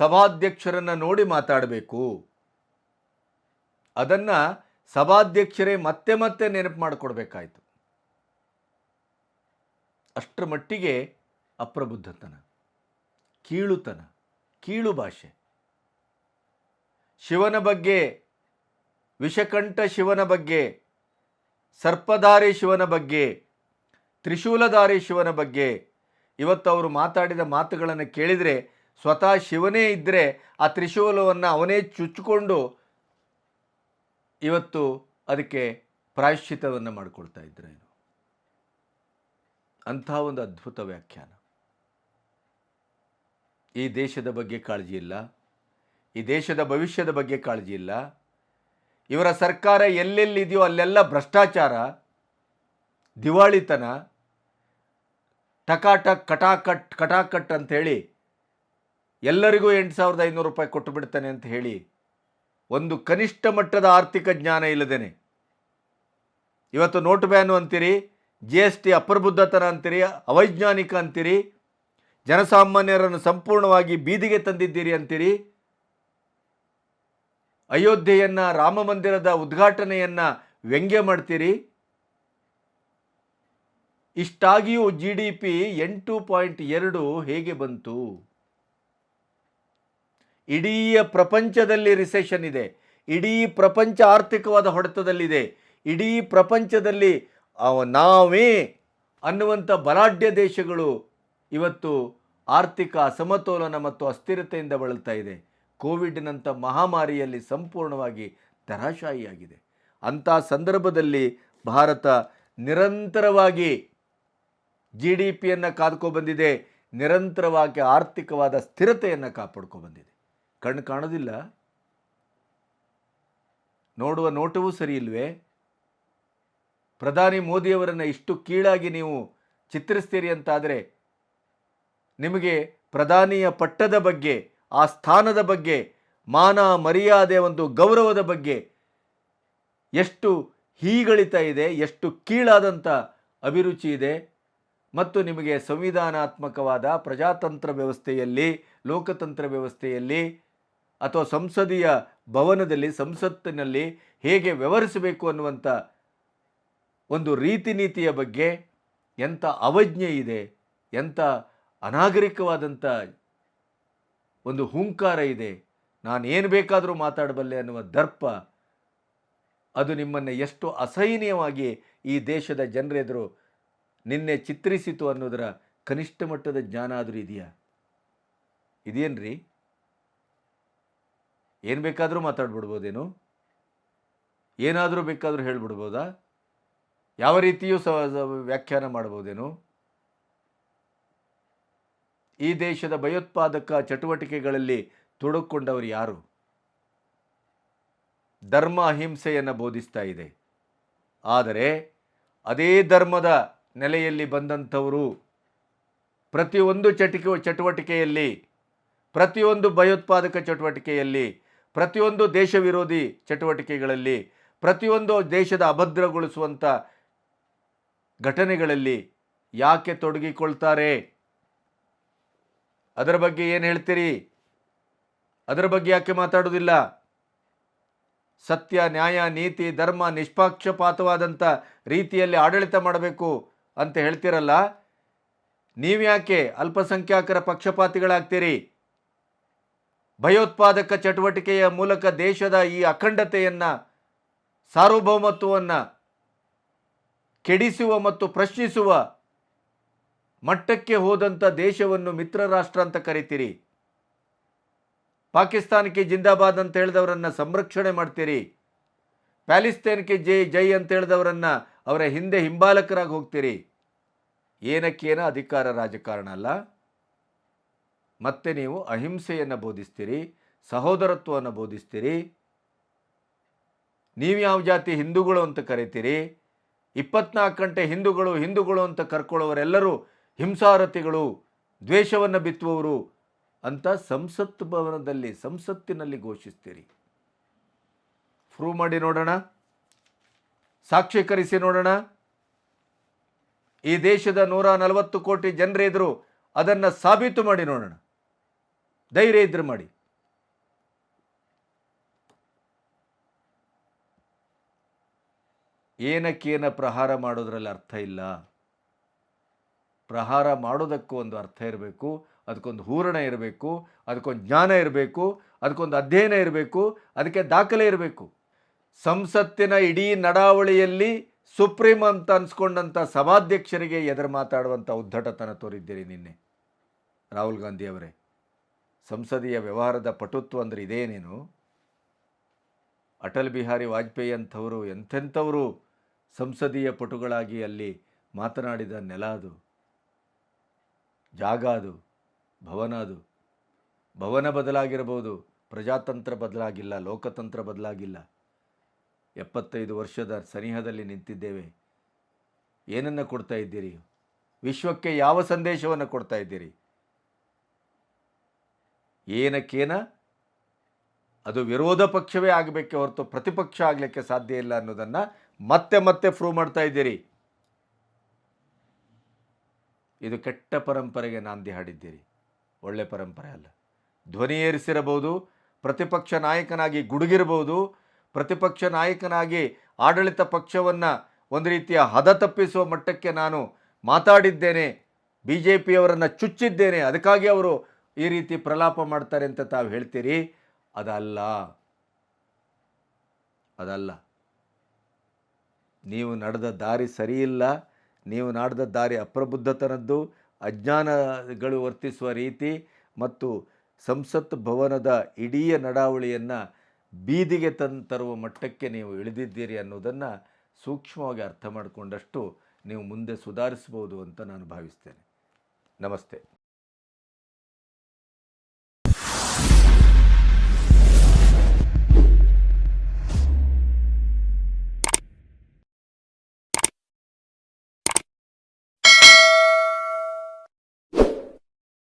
ಸಭಾಧ್ಯಕ್ಷರನ್ನು ನೋಡಿ ಮಾತಾಡಬೇಕು. ಅದನ್ನು ಸಭಾಧ್ಯಕ್ಷರೇ ಮತ್ತೆ ಮತ್ತೆ ನೆನಪು ಮಾಡಿಕೊಡ್ಬೇಕಾಯ್ತು. ಅಷ್ಟರ ಮಟ್ಟಿಗೆ ಅಪ್ರಬುದ್ಧತನ, ಕೀಳುತನ, ಕೀಳು ಭಾಷೆ. ಶಿವನ ಬಗ್ಗೆ, ವಿಷಕಂಠ ಶಿವನ ಬಗ್ಗೆ, ಸರ್ಪಧಾರಿ ಶಿವನ ಬಗ್ಗೆ, ತ್ರಿಶೂಲಧಾರಿ ಶಿವನ ಬಗ್ಗೆ ಇವತ್ತು ಅವರು ಮಾತಾಡಿದ ಮಾತುಗಳನ್ನು ಕೇಳಿದರೆ ಸ್ವತಃ ಶಿವನೇ ಇದ್ದರೆ ಆ ತ್ರಿಶೂಲವನ್ನು ಅವನೇ ಚುಚ್ಚಿಕೊಂಡು ಇವತ್ತು ಅದಕ್ಕೆ ಪ್ರಾಯಶ್ಚಿತ್ತವನ್ನು ಮಾಡಿಕೊಳ್ತಾ ಇದ್ದರು. ಅಂಥ ಒಂದು ಅದ್ಭುತ ವ್ಯಾಖ್ಯಾನ. ಈ ದೇಶದ ಬಗ್ಗೆ ಕಾಳಜಿ ಇಲ್ಲ, ಈ ದೇಶದ ಭವಿಷ್ಯದ ಬಗ್ಗೆ ಕಾಳಜಿ ಇಲ್ಲ. ಇವರ ಸರ್ಕಾರ ಎಲ್ಲೆಲ್ಲಿದೆಯೋ ಅಲ್ಲೆಲ್ಲ ಭ್ರಷ್ಟಾಚಾರ, ದಿವಾಳಿತನ, ಟಕಾಟಕ್ ಕಟಾಕಟ್ ಅಂಥೇಳಿ ಎಲ್ಲರಿಗೂ 8,500 ರೂಪಾಯಿ ಕೊಟ್ಟು ಬಿಡ್ತಾನೆ ಅಂತ ಹೇಳಿ ಒಂದು ಕನಿಷ್ಠ ಮಟ್ಟದ ಆರ್ಥಿಕ ಜ್ಞಾನ ಇಲ್ಲದೇನೆ ಇವತ್ತು ನೋಟ್ ಬ್ಯಾನು ಅಂತೀರಿ, GST ಅಪ್ರಬುದ್ಧತನ ಅಂತೀರಿ, ಅವೈಜ್ಞಾನಿಕ ಅಂತೀರಿ, ಜನಸಾಮಾನ್ಯರನ್ನು ಸಂಪೂರ್ಣವಾಗಿ ಬೀದಿಗೆ ತಂದಿದ್ದೀರಿ ಅಂತೀರಿ, ಅಯೋಧ್ಯೆಯನ್ನ ರಾಮ ಮಂದಿರದ ಉದ್ಘಾಟನೆಯನ್ನ ವ್ಯಂಗ್ಯ ಮಾಡ್ತೀರಿ. ಇಷ್ಟಾಗಿಯೂ GDP 8.2 ಹೇಗೆ ಬಂತು? ಇಡೀ ಪ್ರಪಂಚದಲ್ಲಿ ರಿಸೆಷನ್ ಇದೆ, ಇಡೀ ಪ್ರಪಂಚ ಆರ್ಥಿಕವಾದ ಹೊಡೆತದಲ್ಲಿದೆ, ಇಡೀ ಪ್ರಪಂಚದಲ್ಲಿ ನಾವೇ ಅನ್ನುವಂಥ ಬಲಾಢ್ಯ ದೇಶಗಳು ಇವತ್ತು ಆರ್ಥಿಕ ಅಸಮತೋಲನ ಮತ್ತು ಅಸ್ಥಿರತೆಯಿಂದ ಬಳಲ್ತಾ ಇದೆ. ಕೋವಿಡ್ನಂಥ ಮಹಾಮಾರಿಯಲ್ಲಿ ಸಂಪೂರ್ಣವಾಗಿ ಧರಾಶಾಯಿಯಾಗಿದೆ. ಅಂಥ ಸಂದರ್ಭದಲ್ಲಿ ಭಾರತ ನಿರಂತರವಾಗಿ GDPಯನ್ನು ಕಾದ್ಕೊಬಂದಿದೆ, ನಿರಂತರವಾಗಿ ಆರ್ಥಿಕವಾದ ಸ್ಥಿರತೆಯನ್ನು ಕಾಪಾಡ್ಕೊಬಂದಿದೆ. ಕಣ್ಣು ಕಾಣೋದಿಲ್ಲ, ನೋಡುವ ನೋಟವೂ ಸರಿ ಇಲ್ವೇ? ಪ್ರಧಾನಿ ಮೋದಿಯವರನ್ನು ಇಷ್ಟು ಕೀಳಾಗಿ ನೀವು ಚಿತ್ರಿಸ್ತೀರಿ ಅಂತಾದರೆ ನಿಮಗೆ ಪ್ರಧಾನಿಯ ಪಟ್ಟದ ಬಗ್ಗೆ, ಆ ಸ್ಥಾನದ ಬಗ್ಗೆ, ಮಾನ ಮರ್ಯಾದೆ, ಒಂದು ಗೌರವದ ಬಗ್ಗೆ ಎಷ್ಟು ಹೀಗಳಿತ ಇದೆ, ಎಷ್ಟು ಕೀಳಾದಂಥ ಅಭಿರುಚಿ ಇದೆ. ಮತ್ತು ನಿಮಗೆ ಸಂವಿಧಾನಾತ್ಮಕವಾದ ಪ್ರಜಾತಂತ್ರ ವ್ಯವಸ್ಥೆಯಲ್ಲಿ, ಲೋಕತಂತ್ರ ವ್ಯವಸ್ಥೆಯಲ್ಲಿ ಅಥವಾ ಸಂಸದೀಯ ಭವನದಲ್ಲಿ, ಸಂಸತ್ತಿನಲ್ಲಿ ಹೇಗೆ ವ್ಯವಹರಿಸಬೇಕು ಅನ್ನುವಂಥ ಒಂದು ರೀತಿ ನೀತಿಯ ಬಗ್ಗೆ ಎಂಥ ಅವಜ್ಞೆ ಇದೆ, ಎಂಥ ಅನಾಗರಿಕವಾದಂಥ ಒಂದು ಹುಂಕಾರ ಇದೆ. ನಾನು ಏನು ಬೇಕಾದರೂ ಮಾತಾಡಬಲ್ಲೆ ಅನ್ನುವ ದರ್ಪ, ಅದು ನಿಮ್ಮನ್ನು ಎಷ್ಟು ಅಸಹನೀಯವಾಗಿ ಈ ದೇಶದ ಜನರೆದುರು ನಿನ್ನೆ ಚಿತ್ರಿಸಿತು ಅನ್ನೋದರ ಕನಿಷ್ಠ ಮಟ್ಟದ ಜ್ಞಾನ ಆದರೂ ಇದೆಯಾ? ಇದೇನ್ರಿ? ಏನು ಬೇಕಾದರೂ ಮಾತಾಡ್ಬಿಡ್ಬೋದೇನು? ಏನಾದರೂ ಬೇಕಾದರೂ ಹೇಳ್ಬಿಡ್ಬೋದಾ? ಯಾವ ರೀತಿಯೂ ವ್ಯಾಖ್ಯಾನ ಮಾಡ್ಬೋದೇನು? ಈ ದೇಶದ ಭಯೋತ್ಪಾದಕ ಚಟುವಟಿಕೆಗಳಲ್ಲಿ ತೊಡಗಿಕೊಂಡವರು ಯಾರು? ಧರ್ಮ ಅಹಿಂಸೆಯನ್ನು ಬೋಧಿಸ್ತಾ ಇದೆ. ಆದರೆ ಅದೇ ಧರ್ಮದ ನೆಲೆಯಲ್ಲಿ ಬಂದಂಥವರು ಪ್ರತಿಯೊಂದು ಚಟುವಟಿಕೆಯಲ್ಲಿ, ಪ್ರತಿಯೊಂದು ಭಯೋತ್ಪಾದಕ ಚಟುವಟಿಕೆಯಲ್ಲಿ, ಪ್ರತಿಯೊಂದು ದೇಶ ವಿರೋಧಿ ಚಟುವಟಿಕೆಗಳಲ್ಲಿ, ಪ್ರತಿಯೊಂದು ದೇಶದ ಅಭದ್ರಗೊಳಿಸುವಂಥ ಘಟನೆಗಳಲ್ಲಿ ಯಾಕೆ ತೊಡಗಿಕೊಳ್ತಾರೆ? ಅದರ ಬಗ್ಗೆ ಏನು ಹೇಳ್ತೀರಿ? ಅದರ ಬಗ್ಗೆ ಯಾಕೆ ಮಾತಾಡೋದಿಲ್ಲ? ಸತ್ಯ, ನ್ಯಾಯ, ನೀತಿ, ಧರ್ಮ, ನಿಷ್ಪಕ್ಷಪಾತವಾದಂಥ ರೀತಿಯಲ್ಲಿ ಆಡಳಿತ ಮಾಡಬೇಕು ಅಂತ ಹೇಳ್ತೀರಲ್ಲ, ನೀವ್ಯಾಕೆ ಅಲ್ಪಸಂಖ್ಯಾತರ ಪಕ್ಷಪಾತಿಗಳಾಗ್ತೀರಿ? ಭಯೋತ್ಪಾದಕ ಚಟುವಟಿಕೆಯ ಮೂಲಕ ದೇಶದ ಈ ಅಖಂಡತೆಯನ್ನು, ಸಾರ್ವಭೌಮತ್ವವನ್ನು ಕೆಡಿಸುವ ಮತ್ತು ಪ್ರಶ್ನಿಸುವ ಮಟ್ಟಕ್ಕೆ ಹೋದಂಥ ದೇಶವನ್ನು ಮಿತ್ರ ರಾಷ್ಟ್ರ ಅಂತ ಕರಿತೀರಿ. ಪಾಕಿಸ್ತಾನಕ್ಕೆ ಜಿಂದಾಬಾದ್ ಅಂತ ಹೇಳಿದವರನ್ನು ಸಂರಕ್ಷಣೆ ಮಾಡ್ತೀರಿ. ಪ್ಯಾಲಿಸ್ತೇನ್ಗೆ ಜೈ ಜೈ ಅಂತ ಹೇಳಿದವರನ್ನು ಅವರ ಹಿಂದೆ ಹಿಂಬಾಲಕರಾಗಿ ಹೋಗ್ತೀರಿ. ಏನಕ್ಕೇನ ಅಧಿಕಾರ ರಾಜಕಾರಣ ಅಲ್ಲ. ಮತ್ತೆ ನೀವು ಅಹಿಂಸೆಯನ್ನು ಬೋಧಿಸ್ತೀರಿ, ಸಹೋದರತ್ವವನ್ನು ಬೋಧಿಸ್ತೀರಿ. ನೀವು ಯಾವ ಜಾತಿ ಹಿಂದೂಗಳು ಅಂತ ಕರಿತೀರಿ? 24 ಗಂಟೆ ಹಿಂದೂಗಳು ಅಂತ ಕರ್ಕೊಳ್ಳೋವರೆಲ್ಲರೂ ಹಿಂಸಾರತಿಗಳು, ದ್ವೇಷವನ್ನು ಬಿತ್ತುವವರು ಅಂತ ಸಂಸತ್ ಭವನದಲ್ಲಿ, ಸಂಸತ್ತಿನಲ್ಲಿ ಘೋಷಿಸ್ತೀರಿ. ಪ್ರೂವ್ ಮಾಡಿ ನೋಡೋಣ, ಸಾಕ್ಷೀಕರಿಸಿ ನೋಡೋಣ. ಈ ದೇಶದ 140 ಕೋಟಿ ಜನರೆದುರು ಅದನ್ನು ಸಾಬೀತು ಮಾಡಿ ನೋಡೋಣ. ಧೈರ್ಯ ಇದ್ರೆ ಮಾಡಿ. ಏನಕ್ಕೇನ ಪ್ರಹಾರ ಮಾಡೋದ್ರಲ್ಲಿ ಅರ್ಥ ಇಲ್ಲ. ಪ್ರಹಾರ ಮಾಡೋದಕ್ಕೂ ಒಂದು ಅರ್ಥ ಇರಬೇಕು, ಅದಕ್ಕೊಂದು ಹೂರಣ ಇರಬೇಕು, ಅದಕ್ಕೊಂದು ಜ್ಞಾನ ಇರಬೇಕು, ಅದಕ್ಕೊಂದು ಅಧ್ಯಯನ ಇರಬೇಕು, ಅದಕ್ಕೆ ದಾಖಲೆ ಇರಬೇಕು. ಸಂಸತ್ತಿನ ಇಡೀ ನಡಾವಳಿಯಲ್ಲಿ ಸುಪ್ರೀಂ ಅಂತ ಅನ್ಸ್ಕೊಂಡಂಥ ಸಭಾಧ್ಯಕ್ಷರಿಗೆ ಎದುರು ಮಾತಾಡುವಂಥ ಉದ್ದಟತನ ತೋರಿದ್ದೀರಿ ನಿನ್ನೆ ರಾಹುಲ್ ಗಾಂಧಿ ಅವರೇ. ಸಂಸದೀಯ ವ್ಯವಹಾರದ ಪಟುತ್ವ ಅಂದರೆ ಇದೇನೇನು? ಅಟಲ್ ಬಿಹಾರಿ ವಾಜಪೇಯಿ ಅಂಥವರು ಎಂಥೆಂಥವರು ಸಂಸದೀಯ ಪಟುಗಳಾಗಿ ಅಲ್ಲಿ ಮಾತನಾಡಿದ ನೆಲ ಅದು, ಜಾಗ ಅದು, ಭವನ ಅದು. ಭವನ ಬದಲಾಗಿರಬಹುದು, ಪ್ರಜಾತಂತ್ರ ಬದಲಾಗಿಲ್ಲ, ಲೋಕತಂತ್ರ ಬದಲಾಗಿಲ್ಲ. 75 ವರ್ಷದ ಸನಿಹದಲ್ಲಿ ನಿಂತಿದ್ದೇವೆ. ಏನನ್ನು ಕೊಡ್ತಾ ಇದ್ದೀರಿ? ವಿಶ್ವಕ್ಕೆ ಯಾವ ಸಂದೇಶವನ್ನು ಕೊಡ್ತಾ ಇದ್ದೀರಿ? ಏನಕ್ಕೇನ ಅದು ವಿರೋಧ ಪಕ್ಷವೇ ಆಗಬೇಕೆ ಹೊರತು ಪ್ರತಿಪಕ್ಷ ಆಗಲಿಕ್ಕೆ ಸಾಧ್ಯ ಇಲ್ಲ ಅನ್ನೋದನ್ನು ಮತ್ತೆ ಮತ್ತೆ ಪ್ರೂವ್ ಮಾಡ್ತಾ ಇದ್ದೀರಿ. ಇದು ಕೆಟ್ಟ ಪರಂಪರೆಗೆ ನಾಂದಿ ಹಾಡಿದ್ದೀರಿ, ಒಳ್ಳೆ ಪರಂಪರೆ ಅಲ್ಲ. ಧ್ವನಿ ಏರಿಸಿರಬಹುದು, ಪ್ರತಿಪಕ್ಷ ನಾಯಕನಾಗಿ ಗುಡುಗಿರಬಹುದು, ಪ್ರತಿಪಕ್ಷ ನಾಯಕನಾಗಿ ಆಡಳಿತ ಪಕ್ಷವನ್ನು ಒಂದು ರೀತಿಯ ಹದ ತಪ್ಪಿಸುವ ಮಟ್ಟಕ್ಕೆ ನಾನು ಮಾತಾಡಿದ್ದೇನೆ, ಬಿ ಜೆ ಪಿಯವರನ್ನು ಚುಚ್ಚಿದ್ದೇನೆ, ಅದಕ್ಕಾಗಿ ಅವರು ಈ ರೀತಿ ಪ್ರಲಾಪ ಮಾಡ್ತಾರೆ ಅಂತ ತಾವು ಹೇಳ್ತೀರಿ. ಅದಲ್ಲ. ನೀವು ನಡೆದ ದಾರಿ ಸರಿಯಿಲ್ಲ, ನೀವು ನಡೆದ ದಾರಿ ಅಪ್ರಬುದ್ಧತನದ್ದು, ಅಜ್ಞಾನಗಳು ವರ್ತಿಸುವ ರೀತಿ ಮತ್ತು ಸಂಸತ್ ಭವನದ ಇಡೀ ನಡಾವಳಿಯನ್ನು ಬೀದಿಗೆ ತರುವ ಮಟ್ಟಕ್ಕೆ ನೀವು ಇಳಿದಿದ್ದೀರಿ ಅನ್ನೋದನ್ನು ಸೂಕ್ಷ್ಮವಾಗಿ ಅರ್ಥ ಮಾಡಿಕೊಂಡಷ್ಟು ನೀವು ಮುಂದೆ ಸುಧಾರಿಸ್ಬೋದು ಅಂತ ನಾನು ಭಾವಿಸ್ತೇನೆ. ನಮಸ್ತೆ.